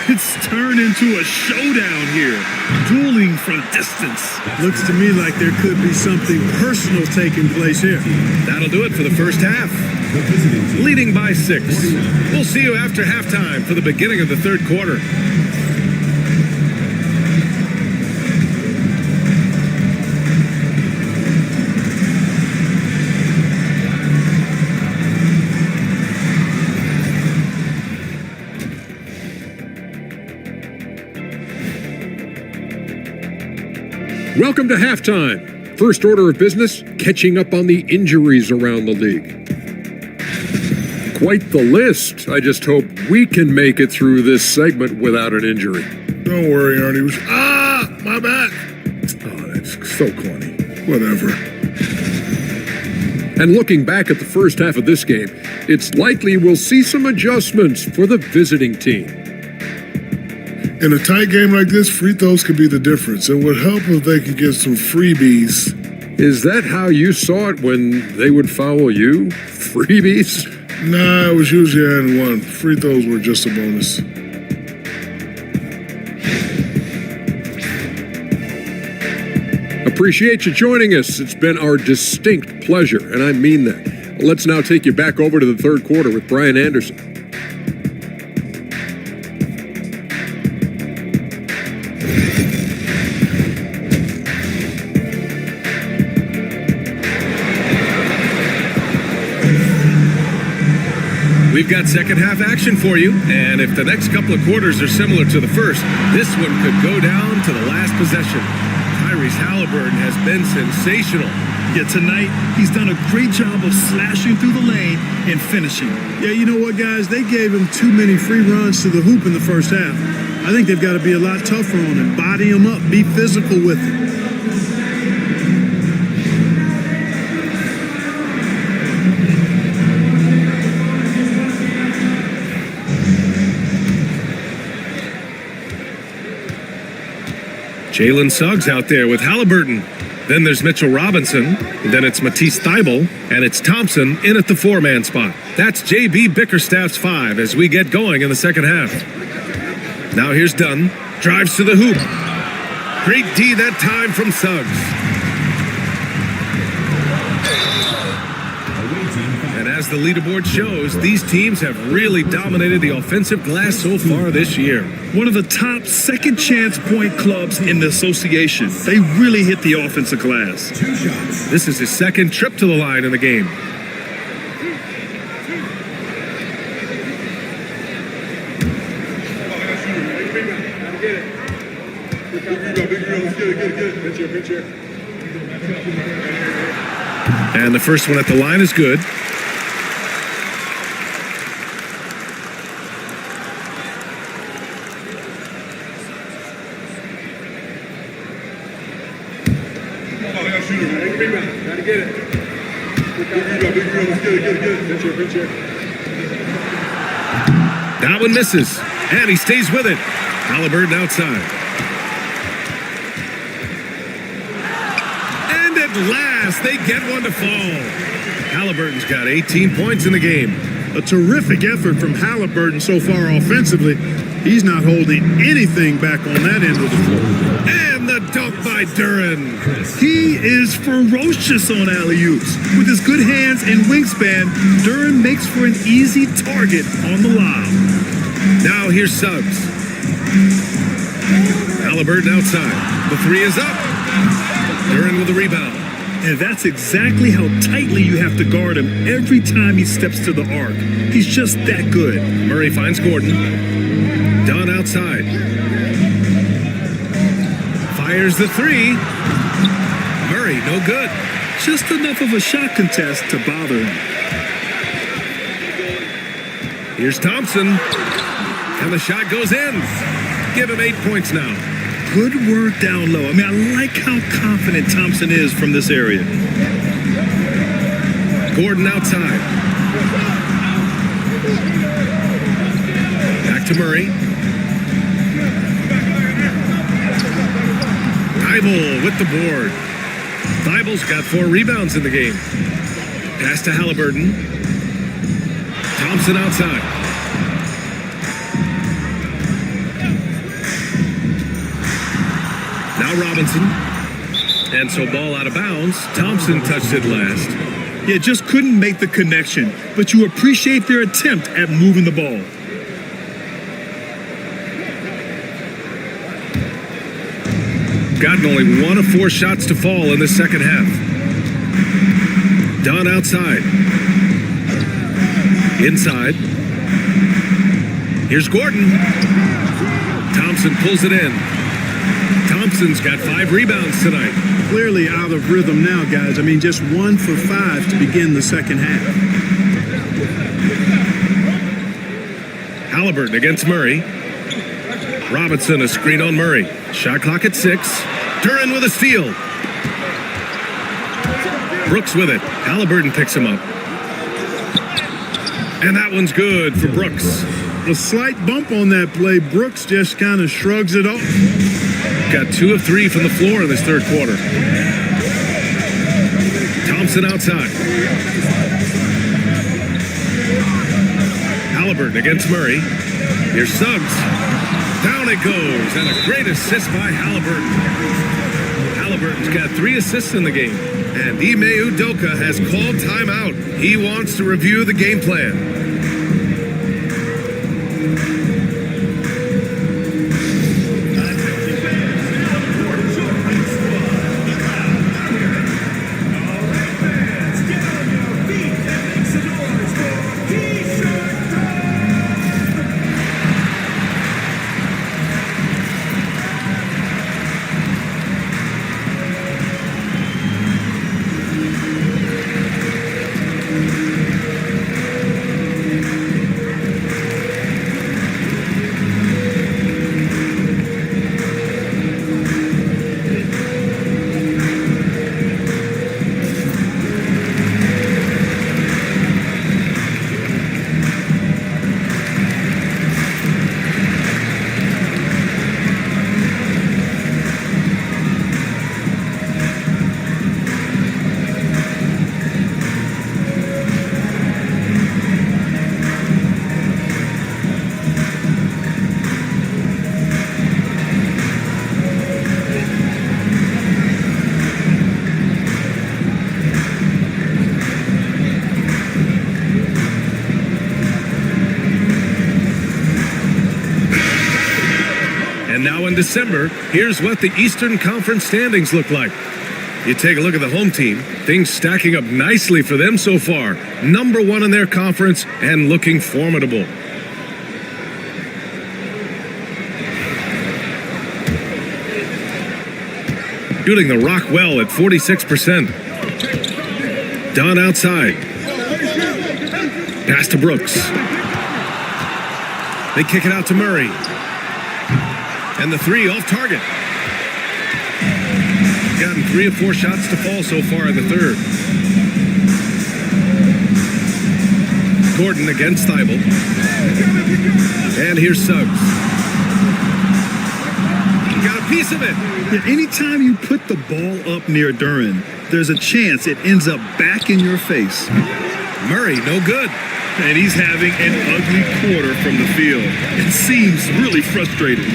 [SPEAKER 2] It's turned into a showdown here. Dueling from distance.
[SPEAKER 9] Looks to me like there could be something personal taking place here.
[SPEAKER 1] That'll do it for the first half. Leading by 6. We'll see you after halftime for the beginning of the third quarter.
[SPEAKER 7] Welcome to halftime. First order of business, catching up on the injuries around the league. quite the list. I just hope we can make it through this segment without an injury.
[SPEAKER 8] Don't worry, Ernie. My back. Oh, that's so corny. Whatever.
[SPEAKER 7] And looking back at the first half of this game, it's likely we'll see some adjustments for the visiting team.
[SPEAKER 8] In a tight game like this, free throws could be the difference. It would help if they could get some freebies.
[SPEAKER 7] Is that how you saw it when they would foul you? Freebies?
[SPEAKER 8] Nah, it was usually and one. Free throws were just a bonus.
[SPEAKER 7] Appreciate you joining us. It's been our distinct pleasure, and I mean that. Let's now take you back over to the third quarter with Brian Anderson.
[SPEAKER 1] We've got second half action for you, and if the next couple of quarters are similar to the first, this one could go down to the last possession. Tyrese Halliburton has been sensational.
[SPEAKER 2] Yeah, tonight, he's done a great job of slashing through the lane and finishing.
[SPEAKER 9] Yeah, you know what, guys? They gave him too many free runs to the hoop in the first half. I think they've got to be a lot tougher on him, body him up, be physical with him.
[SPEAKER 1] Jalen Suggs out there with Halliburton. Then there's Mitchell Robinson. Then it's Matisse Thybulle. And it's Thompson in at the four-man spot. That's J.B. Bickerstaff's 5 as we get going in the second half. Now here's Dunn. Drives to the hoop. Great D that time from Suggs. And as the leaderboard shows, these teams have really dominated the offensive glass so far this year.
[SPEAKER 2] One of the top second chance point clubs in the association. They really hit the offensive glass.
[SPEAKER 1] This is his second trip to the line in the game. And the first one at the line is good. That one misses, and he stays with it. Halliburton outside. And at last, they get one to fall. Halliburton's got 18 points in the game.
[SPEAKER 9] A terrific effort from Halliburton so far offensively. He's not holding anything back on that end of the floor.
[SPEAKER 1] And the dunk by Duren.
[SPEAKER 2] He is ferocious on alley-oops. With his good hands and wingspan, Duren makes for an easy target on the lob.
[SPEAKER 1] Now here's Suggs. Halliburton outside. The three is up. Duren with the rebound.
[SPEAKER 2] And that's exactly how tightly you have to guard him every time he steps to the arc. He's just that good.
[SPEAKER 1] Murray finds Gordon. Dunn outside. Fires the three. Murray, no good.
[SPEAKER 2] Just enough of a shot contest to bother him.
[SPEAKER 1] Here's Thompson. And the shot goes in. Give him 8 points now.
[SPEAKER 2] Good work down low. I mean, I like how confident Thompson is from this area.
[SPEAKER 1] Gordon outside. Back to Murray. Thybulle with the board. Thybulle's got 4 rebounds in the game. Pass to Halliburton. Thompson outside. Now Robinson. And so ball out of bounds. Thompson touched it last.
[SPEAKER 2] Yeah, just couldn't make the connection, but you appreciate their attempt at moving the ball.
[SPEAKER 1] Gotten only 1 of 4 shots to fall in the second half. Dunn outside. Inside. Here's Gordon. Thompson pulls it in. Thompson's got 5 rebounds tonight.
[SPEAKER 9] Clearly out of rhythm now, guys. I mean, just 1 for 5 to begin the second half.
[SPEAKER 1] Halliburton against Murray. Robinson a screen on Murray. Shot clock at 6. Duran with a steal. Brooks with it. Halliburton picks him up. And that one's good for Brooks.
[SPEAKER 9] A slight bump on that play. Brooks just kind of shrugs it off.
[SPEAKER 1] Got 2 of 3 from the floor in this third quarter. Thompson outside. Halliburton against Murray. Here's Suggs. Down it goes, and a great assist by Halliburton. Halliburton's got 3 assists in the game, and Ime Udoka has called timeout. He wants to review the game plan. Now in December, here's what the Eastern Conference standings look like. You take a look at the home team, things stacking up nicely for them so far. Number 1 in their conference and looking formidable. Shooting the rock well at 46%. Dunn outside. Pass to Brooks. They kick it out to Murray. And the 3 off target. Gotten 3 of 4 shots to fall so far in the third. Gordon against Thibault. And here's Suggs. Got a piece of it.
[SPEAKER 2] Yeah, anytime you put the ball up near Duran, there's a chance it ends up back in your face.
[SPEAKER 1] Murray, no good.
[SPEAKER 2] And he's having an ugly quarter from the field. It seems really frustrating.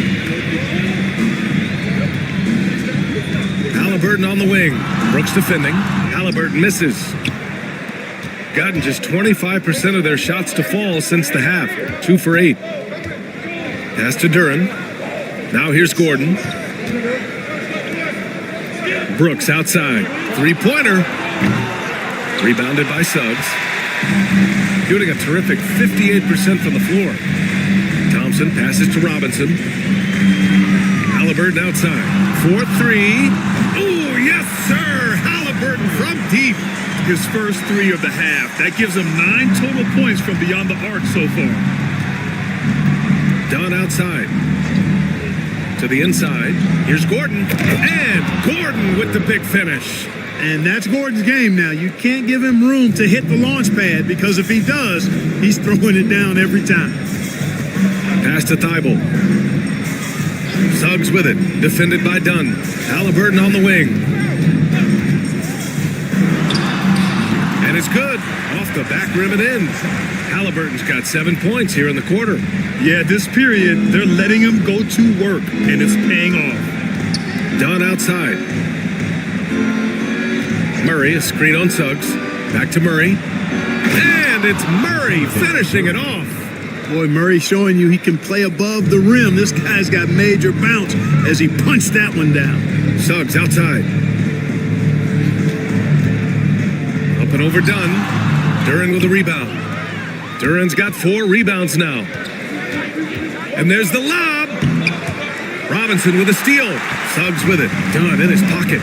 [SPEAKER 1] Halliburton on the wing. Brooks defending. Halliburton misses. Gotten just 25% of their shots to fall since the half. 2 for 8. Pass to Duran. Now here's Gordon. Brooks outside. 3-pointer. Rebounded by Suggs. Shooting a terrific 58% from the floor. Thompson passes to Robinson. Halliburton outside. 4-3. Oh, yes, sir. Halliburton from deep.
[SPEAKER 2] His first 3 of the half. That gives him 9 total points from beyond the arc so far.
[SPEAKER 1] Dunn outside. To the inside. Here's Gordon. And Gordon with the big finish.
[SPEAKER 9] And that's Gordon's game now. You can't give him room to hit the launch pad because if he does, he's throwing it down every time.
[SPEAKER 1] Pass to Thibault. Suggs with it. Defended by Dunn. Halliburton on the wing. And it's good. Off the back rim and in. Halliburton's got 7 points here in the quarter.
[SPEAKER 2] Yeah, this period, they're letting him go to work, and it's paying off.
[SPEAKER 1] Dunn outside. Murray, a screen on Suggs. Back to Murray. And it's Murray finishing it off.
[SPEAKER 9] Boy, Murray showing you he can play above the rim. This guy's got major bounce as he punched that one down.
[SPEAKER 1] Suggs outside. Up and over Dunn. Duran with a rebound. Duran's got 4 rebounds now. And there's the lob. Robinson with a steal. Suggs with it. Dunn in his pocket.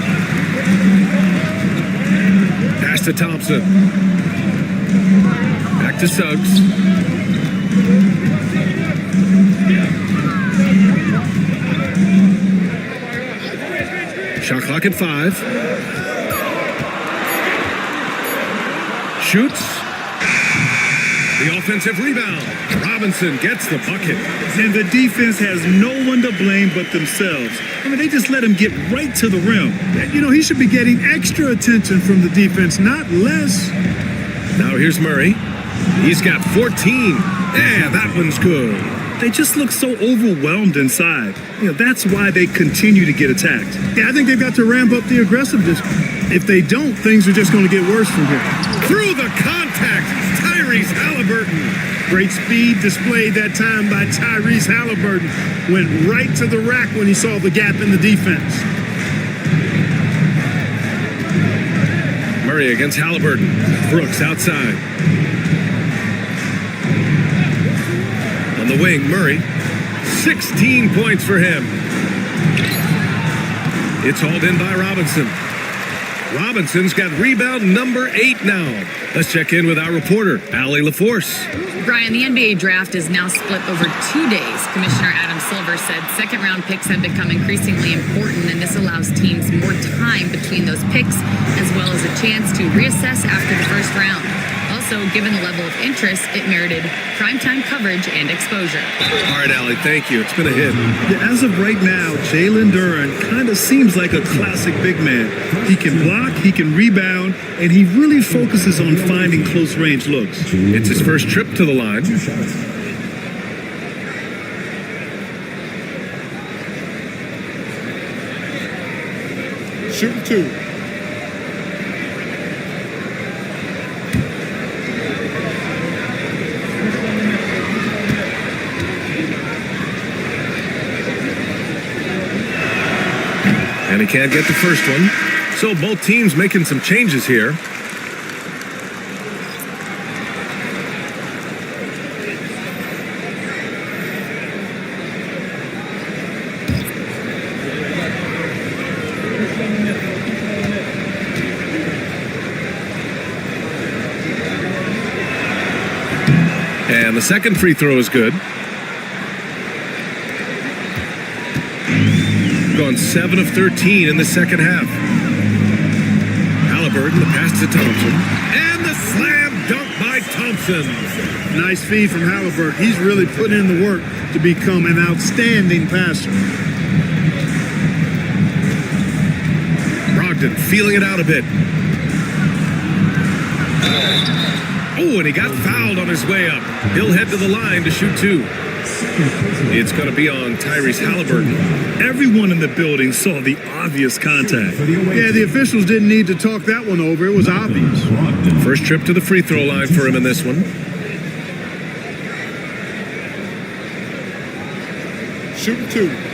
[SPEAKER 1] Pass to Thompson. Back to Suggs. Shot clock at 5. Shoots. The offensive rebound. Robinson gets the bucket.
[SPEAKER 2] And the defense has no one to blame but themselves. I mean, they just let him get right to the rim.
[SPEAKER 9] You know, he should be getting extra attention from the defense, not less.
[SPEAKER 1] Now here's Murray. He's got 14. Yeah, that one's good.
[SPEAKER 2] They just look so overwhelmed inside. You know, that's why they continue to get attacked.
[SPEAKER 9] Yeah, I think they've got to ramp up the aggressiveness. If they don't, things are just going to get worse from here.
[SPEAKER 1] Through the contact, Tyrese Halliburton.
[SPEAKER 9] Great speed displayed that time by Tyrese Halliburton. Went right to the rack when he saw the gap in the defense.
[SPEAKER 1] Murray against Halliburton. Brooks outside. On the wing, Murray. 16 points for him. It's hauled in by Robinson. Robinson's got rebound number 8 now. Let's check in with our reporter, Allie LaForce.
[SPEAKER 4] Brian, the NBA draft is now split over 2 days. Commissioner Adam Silver said second-round picks have become increasingly important, and this allows teams more time between those picks, as well as a chance to reassess after the first round. Also, given the level of interest, it merited primetime coverage and exposure.
[SPEAKER 1] All right, Allie, thank you. It's been a hit.
[SPEAKER 2] Yeah, as of right now, Jalen Duren kind of seems like a classic big man. He can block, he can rebound, and he really focuses on finding close-range looks.
[SPEAKER 1] It's his first trip to the line.
[SPEAKER 6] Shooting 2.
[SPEAKER 1] And he can't get the first one. So both teams making some changes here. And the second free throw is good. Gone 7 of 13 in the second half. Halliburton, the pass to Thompson. And the slam dunk by Thompson.
[SPEAKER 9] Nice feed from Halliburton. He's really put in the work to become an outstanding passer.
[SPEAKER 1] Brogdon feeling it out a bit. Oh, and he got fouled on his way up. He'll head to the line to shoot 2. It's going to be on Tyrese Halliburton.
[SPEAKER 2] Everyone in the building saw the obvious contact.
[SPEAKER 9] Yeah, the officials didn't need to talk that one over. It was obvious.
[SPEAKER 1] First trip to the free throw line for him in this one.
[SPEAKER 6] Shooting 2.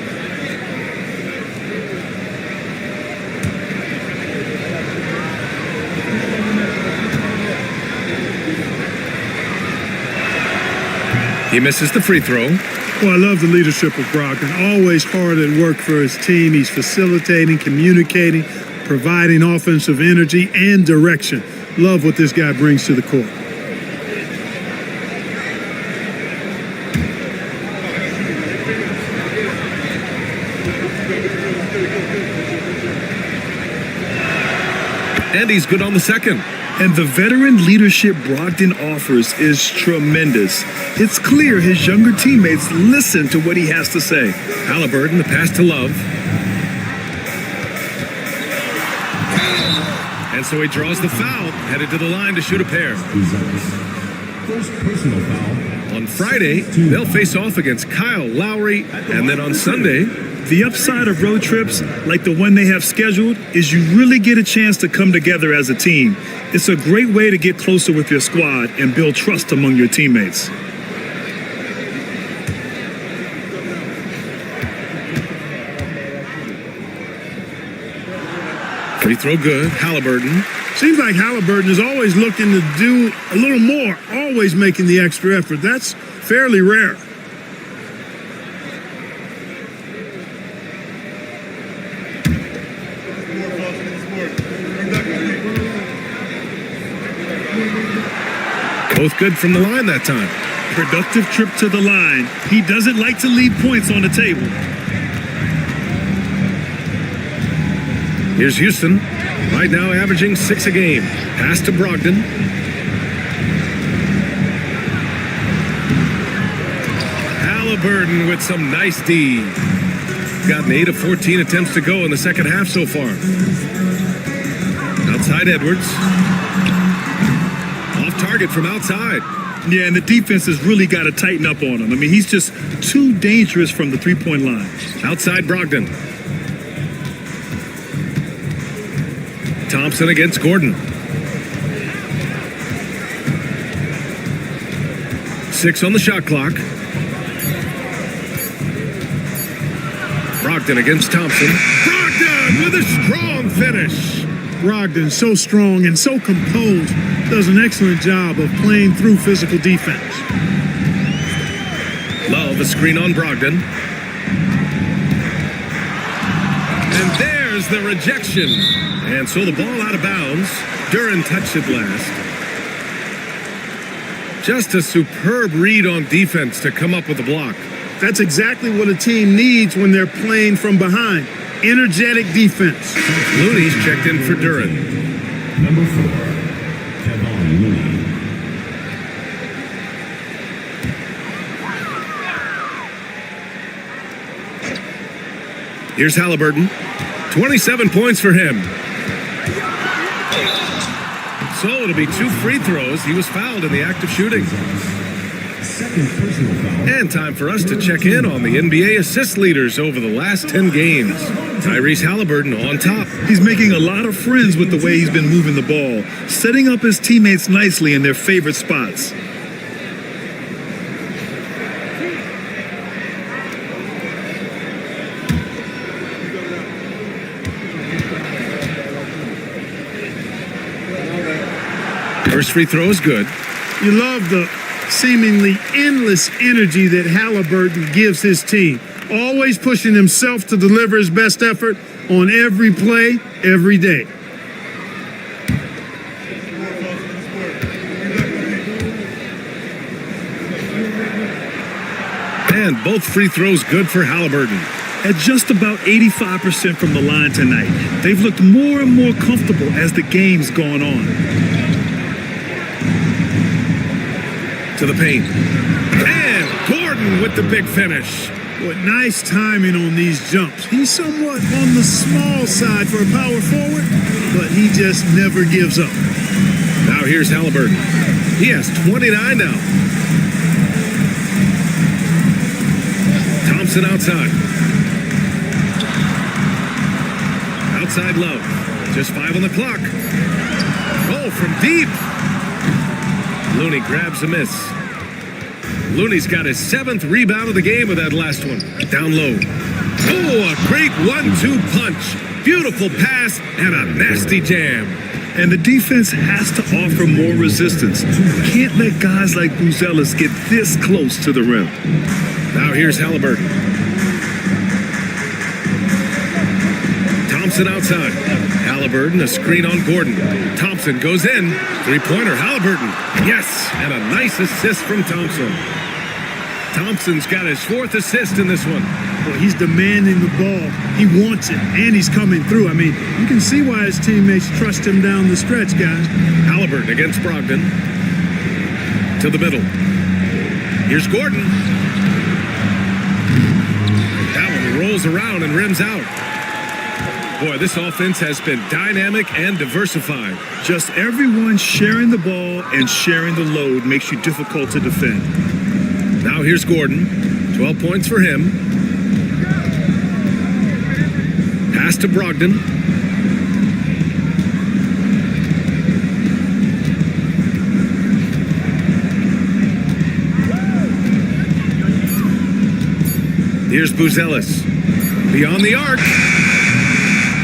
[SPEAKER 1] He misses the free throw.
[SPEAKER 9] Well, I love the leadership of Brogdon. Always hard at work for his team. He's facilitating, communicating, providing offensive energy and direction. Love what this guy brings to the court.
[SPEAKER 1] And he's good on the second.
[SPEAKER 2] And the veteran leadership Brogdon offers is tremendous. It's clear his younger teammates listen to what he has to say.
[SPEAKER 1] Halliburton, the pass to Love. And so he draws the foul, headed to the line to shoot a pair.
[SPEAKER 5] First personal foul.
[SPEAKER 1] On Friday, they'll face off against Kyle Lowry, and then on Sunday,
[SPEAKER 2] the upside of road trips, like the one they have scheduled, is you really get a chance to come together as a team. It's a great way to get closer with your squad and build trust among your teammates.
[SPEAKER 1] Free throw good. Halliburton.
[SPEAKER 9] Seems like Halliburton is always looking to do a little more, always making the extra effort. That's fairly rare.
[SPEAKER 1] Both good from the line that time.
[SPEAKER 2] Productive trip to the line. He doesn't like to leave points on the table.
[SPEAKER 1] Here's Houston, right now averaging 6 a game. Pass to Brogdon. Halliburton with some nice D. Gotten 8 of 14 attempts to go in the second half so far. Outside Edwards. Off target from outside.
[SPEAKER 2] Yeah, and the defense has really got to tighten up on him. I mean, he's just too dangerous from the three-point line.
[SPEAKER 1] Outside Brogdon. Thompson against Gordon. 6 on the shot clock. Brogdon against Thompson. Brogdon with a strong finish.
[SPEAKER 9] Brogdon, so strong and so composed, does an excellent job of playing through physical defense.
[SPEAKER 1] Love a screen on Brogdon. And there's the rejection. And so the ball out of bounds. Duran touched it last. Just a superb read on defense to come up with the block.
[SPEAKER 9] That's exactly what a team needs when they're playing from behind. Energetic defense.
[SPEAKER 1] Looney's checked in for Duran.
[SPEAKER 5] Number 4, Kevon Looney.
[SPEAKER 1] Here's Halliburton. 27 points for him. So it'll be 2 free throws. He was fouled in the act of shooting.
[SPEAKER 5] Second personal foul.
[SPEAKER 1] And time for us to check in on the NBA assist leaders over the last 10 games. Tyrese Halliburton on top.
[SPEAKER 2] He's making a lot of friends with the way he's been moving the ball, setting up his teammates nicely in their favorite spots.
[SPEAKER 1] First free throw is good.
[SPEAKER 9] You love the seemingly endless energy that Halliburton gives his team. Always pushing himself to deliver his best effort on every play, every day.
[SPEAKER 1] And both free throws good for Halliburton.
[SPEAKER 2] At just about 85% from the line tonight, they've looked more and more comfortable as the game's gone on.
[SPEAKER 1] To the paint. And Gordon with the big finish.
[SPEAKER 9] What nice timing on these jumps. He's somewhat on the small side for a power forward, but he just never gives up.
[SPEAKER 1] Now here's Halliburton. He has 29 now. Thompson outside. Outside Love. Just 5 on the clock. Oh, from deep. Looney grabs a miss. Looney's got his 7th rebound of the game with that last one. Down low. Oh, a great 1-2 punch. Beautiful pass and a nasty jam.
[SPEAKER 2] And the defense has to offer more resistance. Can't let guys like Buzelis get this close to the rim.
[SPEAKER 1] Now here's Halliburton. Thompson outside. Halliburton, a screen on Gordon. Thompson goes in. Three-pointer, Halliburton. Yes, and a nice assist from Thompson. Thompson's got his 4th assist in this one.
[SPEAKER 9] Well, he's demanding the ball. He wants it, and he's coming through. I mean, you can see why his teammates trust him down the stretch, guys.
[SPEAKER 1] Halliburton against Brogdon. To the middle. Here's Gordon. That one rolls around and rims out. Boy, this offense has been dynamic and diversified.
[SPEAKER 2] Just everyone sharing the ball and sharing the load makes you difficult to defend.
[SPEAKER 1] Now here's Gordon. 12 points for him. Pass to Brogdon. Here's Buzelis. Beyond the arc.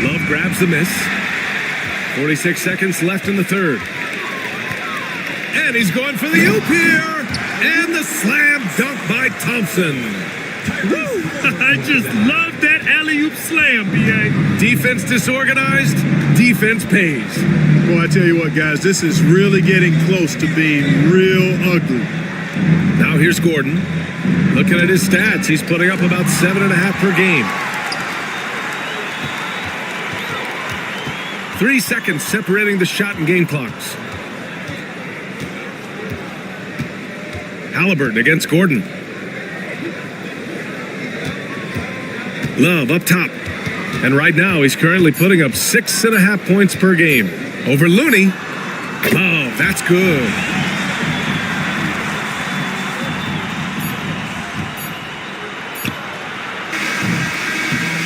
[SPEAKER 1] Love grabs the miss. 46 seconds left in the third. And he's going for the oop here. And the slam dunk by Thompson.
[SPEAKER 2] Woo! I just love that
[SPEAKER 9] alley-oop slam, B.A.
[SPEAKER 1] Defense disorganized, defense pays.
[SPEAKER 9] Boy, I tell you what, guys, this is really getting close to being real ugly.
[SPEAKER 1] Now here's Gordon. Looking at his stats, he's putting up about 7.5 per game. 3 seconds separating the shot and game clocks. Halliburton against Gordon. Love up top. And right now, he's currently putting up 6.5 points per game. Over Looney. Love, that's good.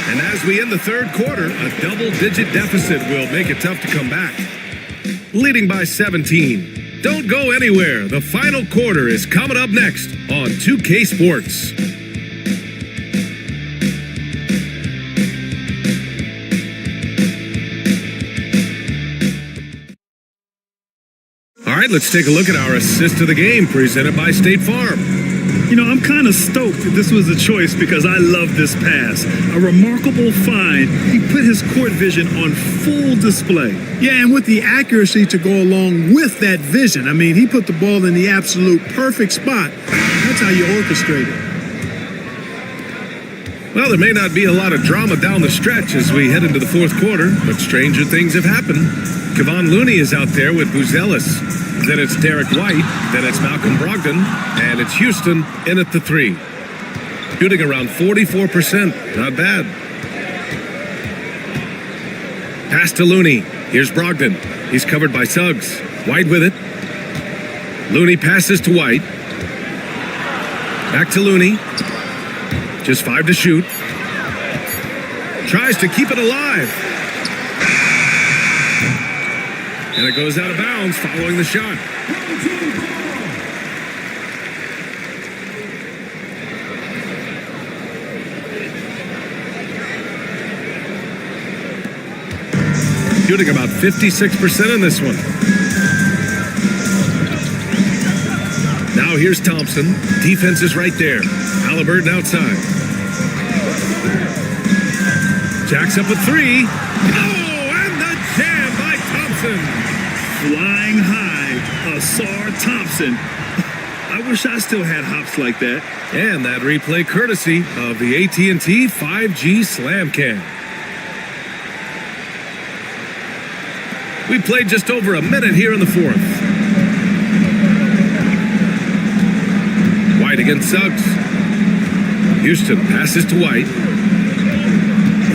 [SPEAKER 1] And as we end the third quarter, a double-digit deficit will make it tough to come back. Leading by 17. Don't go anywhere. The final quarter is coming up next on 2K Sports. All right, let's take a look at our assist of the game presented by State Farm.
[SPEAKER 9] You know, I'm kind of stoked that this was a choice because I love this pass. A remarkable find. He put his court vision on full display.
[SPEAKER 2] Yeah, and with the accuracy to go along with that vision. I mean, he put the ball in the absolute perfect spot. That's how you orchestrate it.
[SPEAKER 1] Well, there may not be a lot of drama down the stretch as we head into the fourth quarter, but stranger things have happened. Kevon Looney is out there with Buzelis. Then it's Derek White. Then it's Malcolm Brogdon. And it's Houston in at the 3. Shooting around 44%. Not bad. Pass to Looney. Here's Brogdon. He's covered by Suggs. White with it. Looney passes to White. Back to Looney. Just 5 to shoot. Tries to keep it alive. And it goes out of bounds following the shot. Shooting about 56% in this one. Now here's Thompson. Defense is right there. Halliburton outside. Jacks up a 3. Oh, and the jam by Thompson.
[SPEAKER 9] Flying high, Asar Thompson. I wish I still had hops like that.
[SPEAKER 1] And that replay courtesy of the AT&T 5G Slam Cam. We played just over a minute here in the fourth. White against Suggs. Houston passes to White.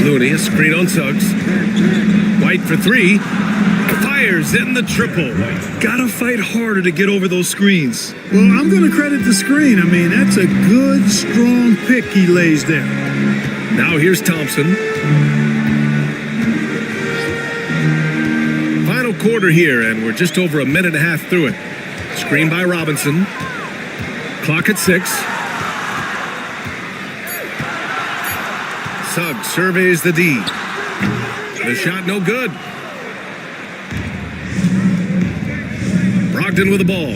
[SPEAKER 1] Looney, a screen on Suggs. White for 3. Fires in the triple.
[SPEAKER 9] Gotta fight harder to get over those screens.
[SPEAKER 2] Well, I'm going to credit the screen. I mean, that's a good, strong pick he lays there.
[SPEAKER 1] Now here's Thompson. Final quarter here, and we're just over a minute and a half through it. Screen by Robinson. Clock at 6. Suggs surveys the D. The shot no good. Brogdon with the ball.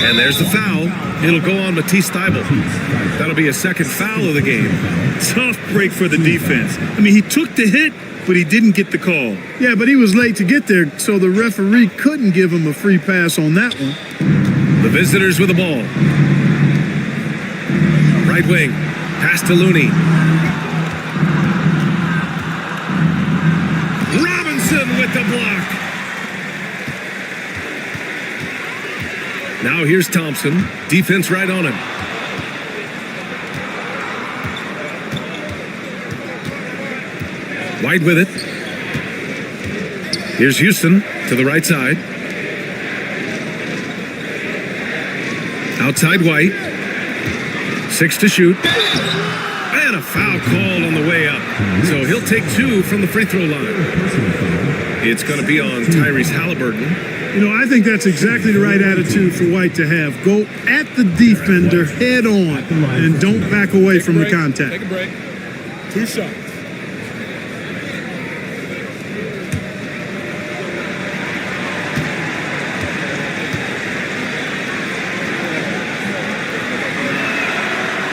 [SPEAKER 1] And there's the foul. It'll go on Matisse Thybulle. That'll be a second foul of the game.
[SPEAKER 9] Tough break for the defense. I mean, he took the hit, but he didn't get the call.
[SPEAKER 2] Yeah, but he was late to get there, so the referee couldn't give him a free pass on that one.
[SPEAKER 1] The visitors with the ball. Right wing. Pass to Looney. Robinson with the block. Now here's Thompson. Defense right on him. White with it. Here's Houston to the right side. Outside White. 6 to shoot. And a foul called on the way up. So he'll take 2 from the free throw line. It's going to be on Tyrese Halliburton.
[SPEAKER 2] You know, I think that's exactly the right attitude for White to have. Go at the defender head on and don't back away from the contact.
[SPEAKER 6] Take a break. 2 shots.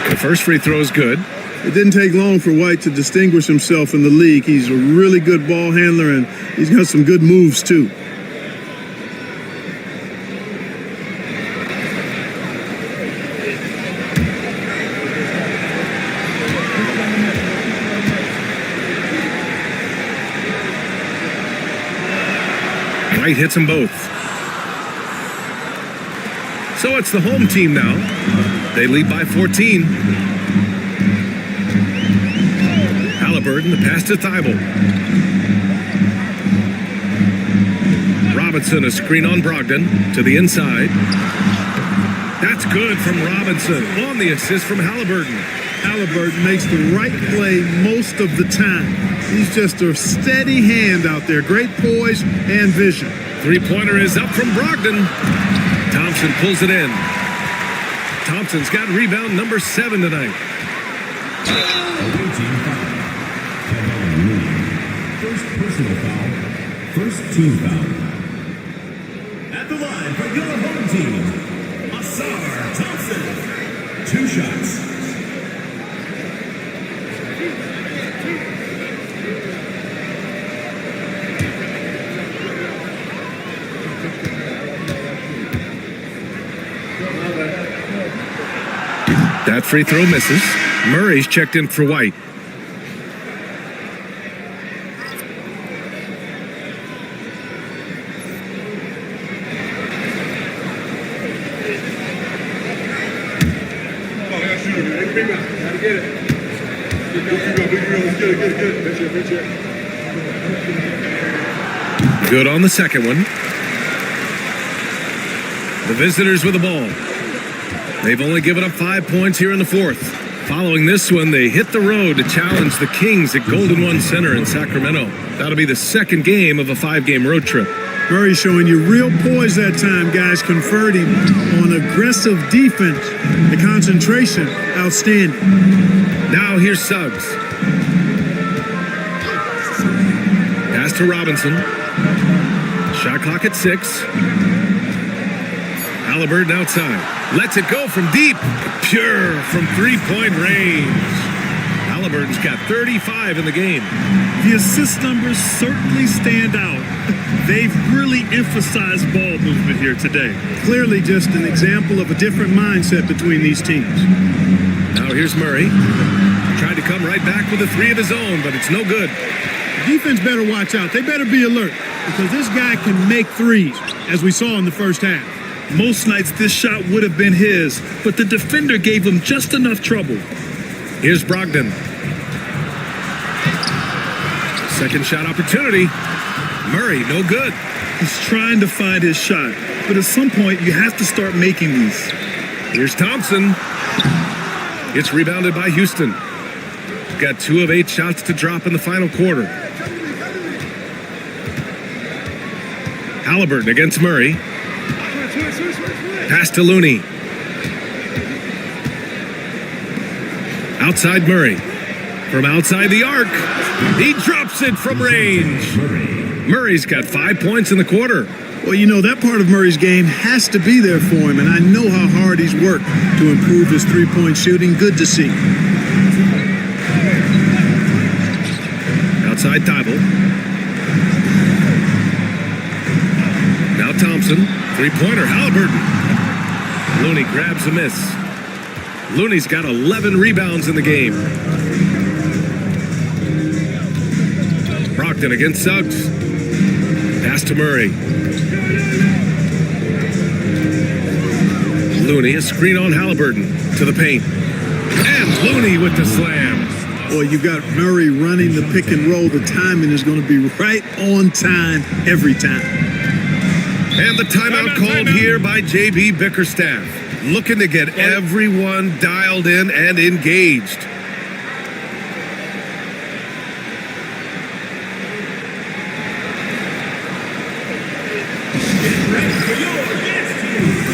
[SPEAKER 1] The first free throw is good.
[SPEAKER 9] It didn't take long for White to distinguish himself in the league. He's a really good ball handler, and he's got some good moves, too.
[SPEAKER 1] White hits them both. So it's the home team now. They lead by 14. Halliburton, the pass to Thibault. Robinson, a screen on Brogdon to the inside. That's good from Robinson on the assist from Halliburton.
[SPEAKER 9] Halliburton makes the right play most of the time. He's just a steady hand out there. Great poise and vision.
[SPEAKER 1] Three-pointer is up from Brogdon. Thompson pulls it in. Thompson's got rebound number 7 tonight.
[SPEAKER 5] Away team foul. Kevin Looney. First personal foul. First team foul. At the line for your home team, Asar Thompson. 2 shots.
[SPEAKER 1] That free throw misses. Murray's checked in for White. Good on the second one. The visitors with the ball. They've only given up 5 points here in the fourth. Following this one, they hit the road to challenge the Kings at Golden One Center in Sacramento. That'll be the second game of a 5-game road trip.
[SPEAKER 9] Murray showing you real poise that time, guys, converting on aggressive defense. The concentration, outstanding.
[SPEAKER 1] Now here's Suggs. Pass to Robinson. Shot clock at 6. Halliburton outside. Lets it go from deep. Pure from three-point range. Halliburton's got 35 in the game.
[SPEAKER 9] The assist numbers certainly stand out. They've really emphasized ball movement here today. Clearly just an example of a different mindset between these teams.
[SPEAKER 1] Now here's Murray. Tried to come right back with a 3 of his own, but it's no good.
[SPEAKER 9] Defense better watch out. They better be alert because this guy can make threes, as we saw in the first half.
[SPEAKER 2] Most nights this shot would have been his, but the defender gave him just enough trouble.
[SPEAKER 1] Here's Brogdon. Second shot opportunity. Murray, no good.
[SPEAKER 2] He's trying to find his shot, but at some point you have to start making these.
[SPEAKER 1] Here's Thompson. It's rebounded by Houston. Got 2 of 8 shots to drop in the final quarter. Halliburton against Murray. Pass to Looney. Outside Murray. From outside the arc. He drops it from range. Murray's got 5 points in the quarter.
[SPEAKER 9] Well, you know, that part of Murray's game has to be there for him, and I know how hard he's worked to improve his three-point shooting. Good to see.
[SPEAKER 1] Outside Thibault. Now Thompson. Three-pointer, Halliburton. Looney grabs a miss. Looney's got 11 rebounds in the game. Brogdon against Suggs. Pass to Murray. Looney, a screen on Halliburton to the paint. And Looney with the slam.
[SPEAKER 9] Boy, you got Murray running the pick and roll. The timing is going to be right on time every time.
[SPEAKER 1] And the timeout called here by J.B. Bickerstaff. Looking to get everyone dialed in and engaged.
[SPEAKER 5] Get ready for your dance team.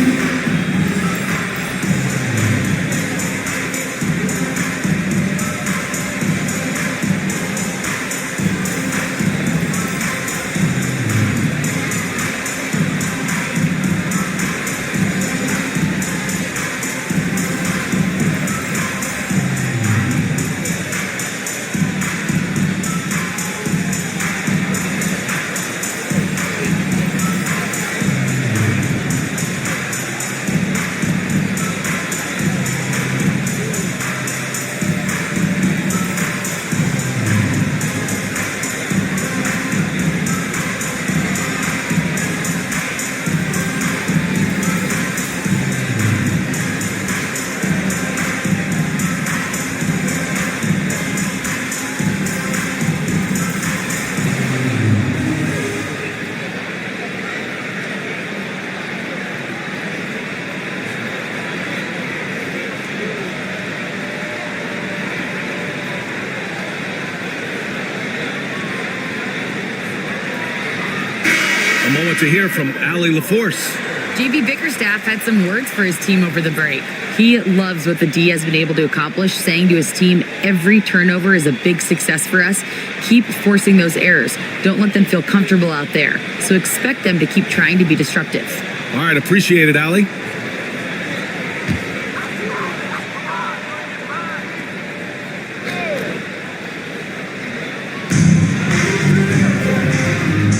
[SPEAKER 1] moment to hear from Allie LaForce.
[SPEAKER 4] JB Bickerstaff had some words for his team over the break. He loves what the D has been able to accomplish, saying to his team, every turnover is a big success for us. Keep forcing those errors. Don't let them feel comfortable out there. So expect them to keep trying to be disruptive.
[SPEAKER 1] All right, appreciate it, Allie.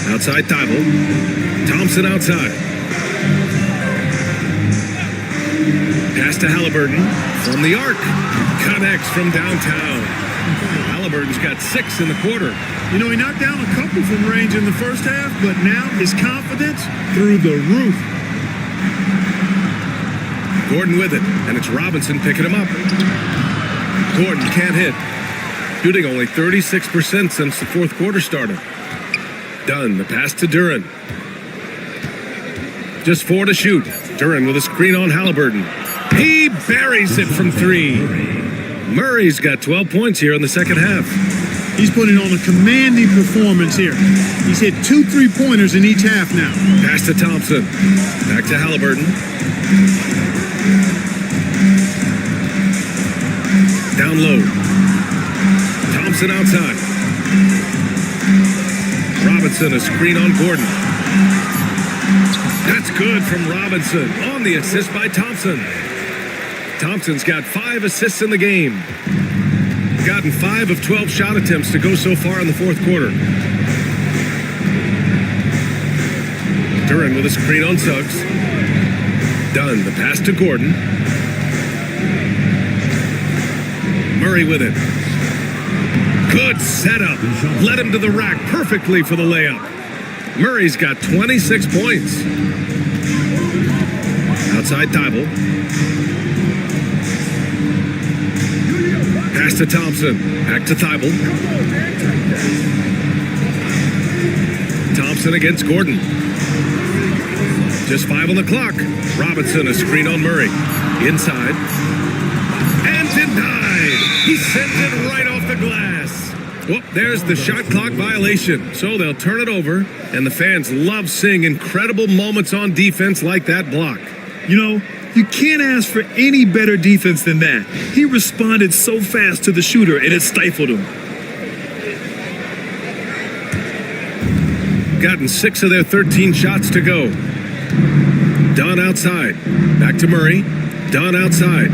[SPEAKER 1] Outside Thibault. Thompson outside. Pass to Halliburton from the arc. Connects from downtown. Halliburton's got 6 in the quarter.
[SPEAKER 9] You know, he knocked down a couple from range in the first half, but now his confidence through the roof.
[SPEAKER 1] Gordon with it, and it's Robinson picking him up. Gordon can't hit. Shooting only 36% since the fourth quarter started. Dunn, the pass to Duran. Just 4 to shoot. Duran with a screen on Halliburton. He buries it from 3. Murray's got 12 points here in the second half.
[SPEAKER 9] He's putting on a commanding performance here. He's hit 2 3-pointers in each half now.
[SPEAKER 1] Pass to Thompson. Back to Halliburton. Down low. Thompson outside. Robinson, a screen on Gordon. That's good from Robinson on the assist by Thompson. Thompson's got 5 assists in the game. Gotten 5 of 12 shot attempts to go so far in the fourth quarter. Duran with a screen on Suggs. Dunn, the pass to Gordon. Murray with it. Good setup. Led him to the rack perfectly for the layup. Murray's got 26 points. Outside Thibault. Pass to Thompson. Back to Thibault. Thompson against Gordon. Just 5 on the clock. Robinson, a screen on Murray. Inside. And denied. He sent it right off the glass. Well, there's the shot clock violation. So they'll turn it over. And the fans love seeing incredible moments on defense like that block.
[SPEAKER 2] You know, you can't ask for any better defense than that. He responded so fast to the shooter, and it stifled him.
[SPEAKER 1] Gotten 6 of their 13 shots to go. Dunn outside. Back to Murray. Dunn outside.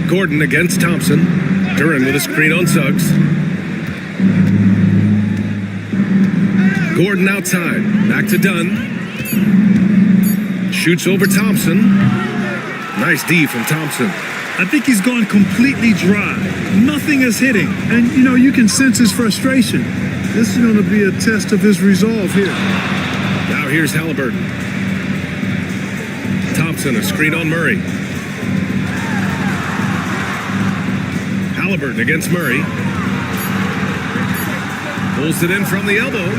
[SPEAKER 1] Gordon against Thompson. Duran with a screen on Suggs. Gordon outside. Back to Dunn. Shoots over Thompson. Nice D from Thompson.
[SPEAKER 2] I think he's gone completely dry. Nothing is hitting.
[SPEAKER 9] And, you know, you can sense his frustration. This is going to be a test of his resolve here.
[SPEAKER 1] Now here's Halliburton. Thompson, a screen on Murray. Halliburton against Murray. Pulls it in from the elbow.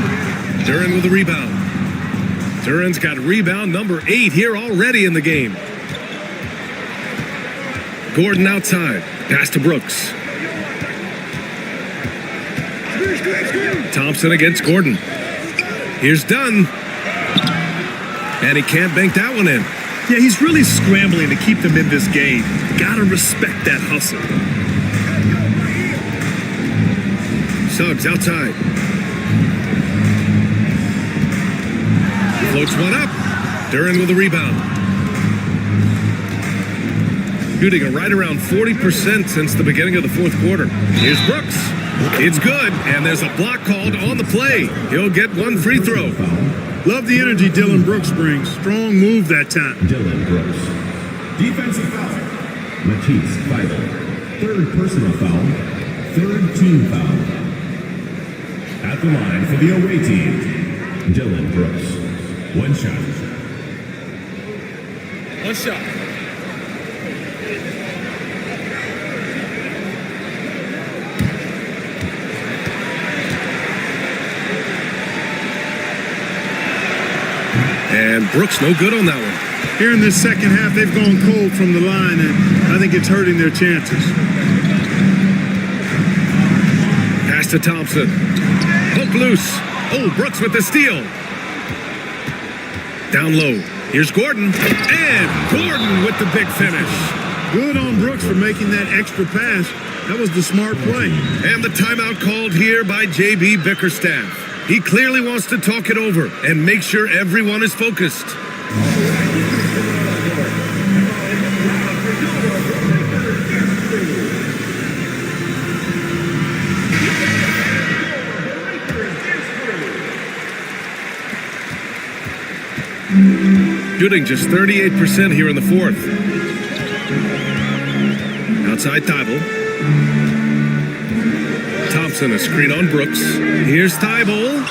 [SPEAKER 1] Duran with the rebound. Duran's got rebound number 8 here already in the game. Gordon outside. Pass to Brooks. Thompson against Gordon. Here's Dunn. And he can't bank that one in.
[SPEAKER 2] Yeah, he's really scrambling to keep them in this game. Gotta respect that hustle.
[SPEAKER 1] Suggs outside. Floats one up. Duran with a rebound. Shooting right around 40% since the beginning of the fourth quarter. Here's Brooks. It's good, and there's a block called on the play. He'll get 1 free throw.
[SPEAKER 9] Love the energy Dylan Brooks brings. Strong move that time.
[SPEAKER 5] Dylan Brooks. Defensive foul. Matisse Feibel. 3rd personal foul. 3rd team foul. At the line for the away team, Dylan Brooks. 1 shot.
[SPEAKER 6] 1 shot.
[SPEAKER 1] And Brooks no good on that one.
[SPEAKER 9] Here in this second half, they've gone cold from the line, and I think it's hurting their chances.
[SPEAKER 1] Pass to Thompson. Poke loose. Oh, Brooks with the steal. Down low. Here's Gordon. And Gordon with the big finish.
[SPEAKER 9] Good on Brooks for making that extra pass. That was the smart play.
[SPEAKER 1] And the timeout called here by J.B. Bickerstaff. He clearly wants to talk it over and make sure everyone is focused. Shooting just 38% here in the fourth. Outside Thibault. Thompson, a screen on Brooks. Here's Thibault.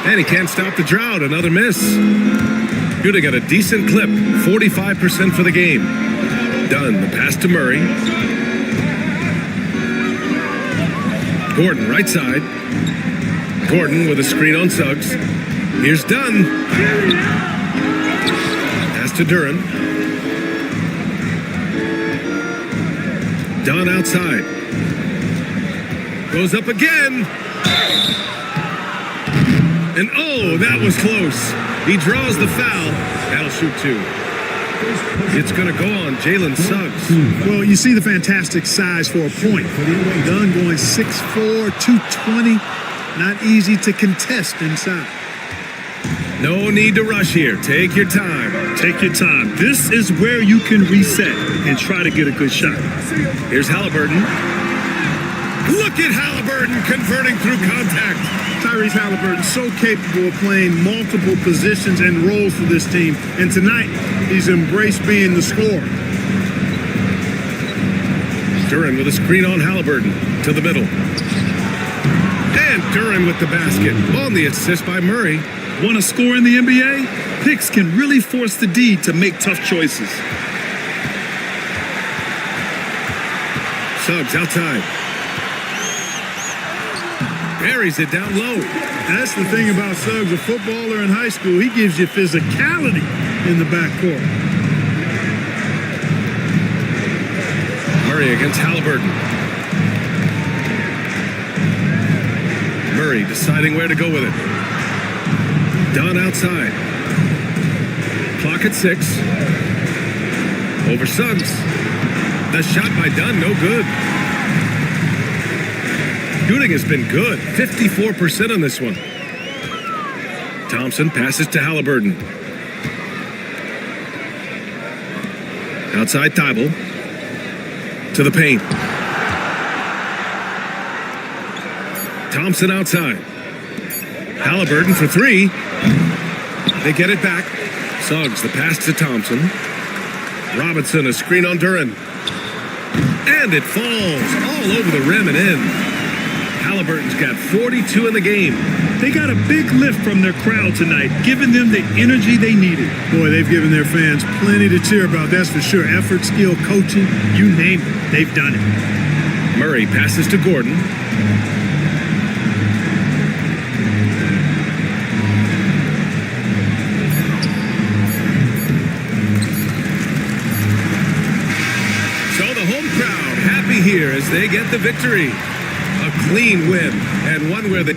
[SPEAKER 1] And he can't stop the drought. Another miss. Shooting at a decent clip. 45% for the game. Dunn, the pass to Murray. Gordon, right side. Gordon with a screen on Suggs. Here's Dunn. Pass to Duran. Dunn outside. Goes up again. And oh, that was close. He draws the foul. That'll shoot two. It's going to go on Jalen Suggs.
[SPEAKER 9] Well, you see the fantastic size for a point. Dunn going 6'4", 220. Not easy to contest inside.
[SPEAKER 1] No need to rush here. Take your time.
[SPEAKER 9] Take your time. This is where you can reset and try to get a good shot.
[SPEAKER 1] Here's Halliburton. Look at Halliburton converting through contact.
[SPEAKER 9] Tyrese Halliburton so capable of playing multiple positions and roles for this team. And tonight, he's embraced being the scorer.
[SPEAKER 1] Duran with a screen on Halliburton to the middle. And Duran with the basket. On the assist by Murray.
[SPEAKER 2] Want to score in the NBA? Picks can really force the D to make tough choices.
[SPEAKER 1] Suggs outside. Buries it down low.
[SPEAKER 9] That's the thing about Suggs, a footballer in high school. He gives you physicality in the backcourt.
[SPEAKER 1] Murray against Halliburton. Murray deciding where to go with it. Dunn outside. Clock at 6. Over Suggs. The shot by Dunn, no good. Shooting has been good. 54% on this one. Thompson passes to Halliburton. Outside Thibault. To the paint. Thompson outside. Halliburton for three. They get it back. Suggs, the pass to Thompson. Robinson, a screen on Duran. And it falls all over the rim and in. Halliburton's got 42 in the game.
[SPEAKER 9] They got a big lift from their crowd tonight, giving them the energy they needed. Boy, they've given their fans plenty to cheer about, that's for sure. Effort, skill, coaching, you name it, they've done it.
[SPEAKER 1] Murray passes to Gordon. Here as they get the victory. A clean win and one where they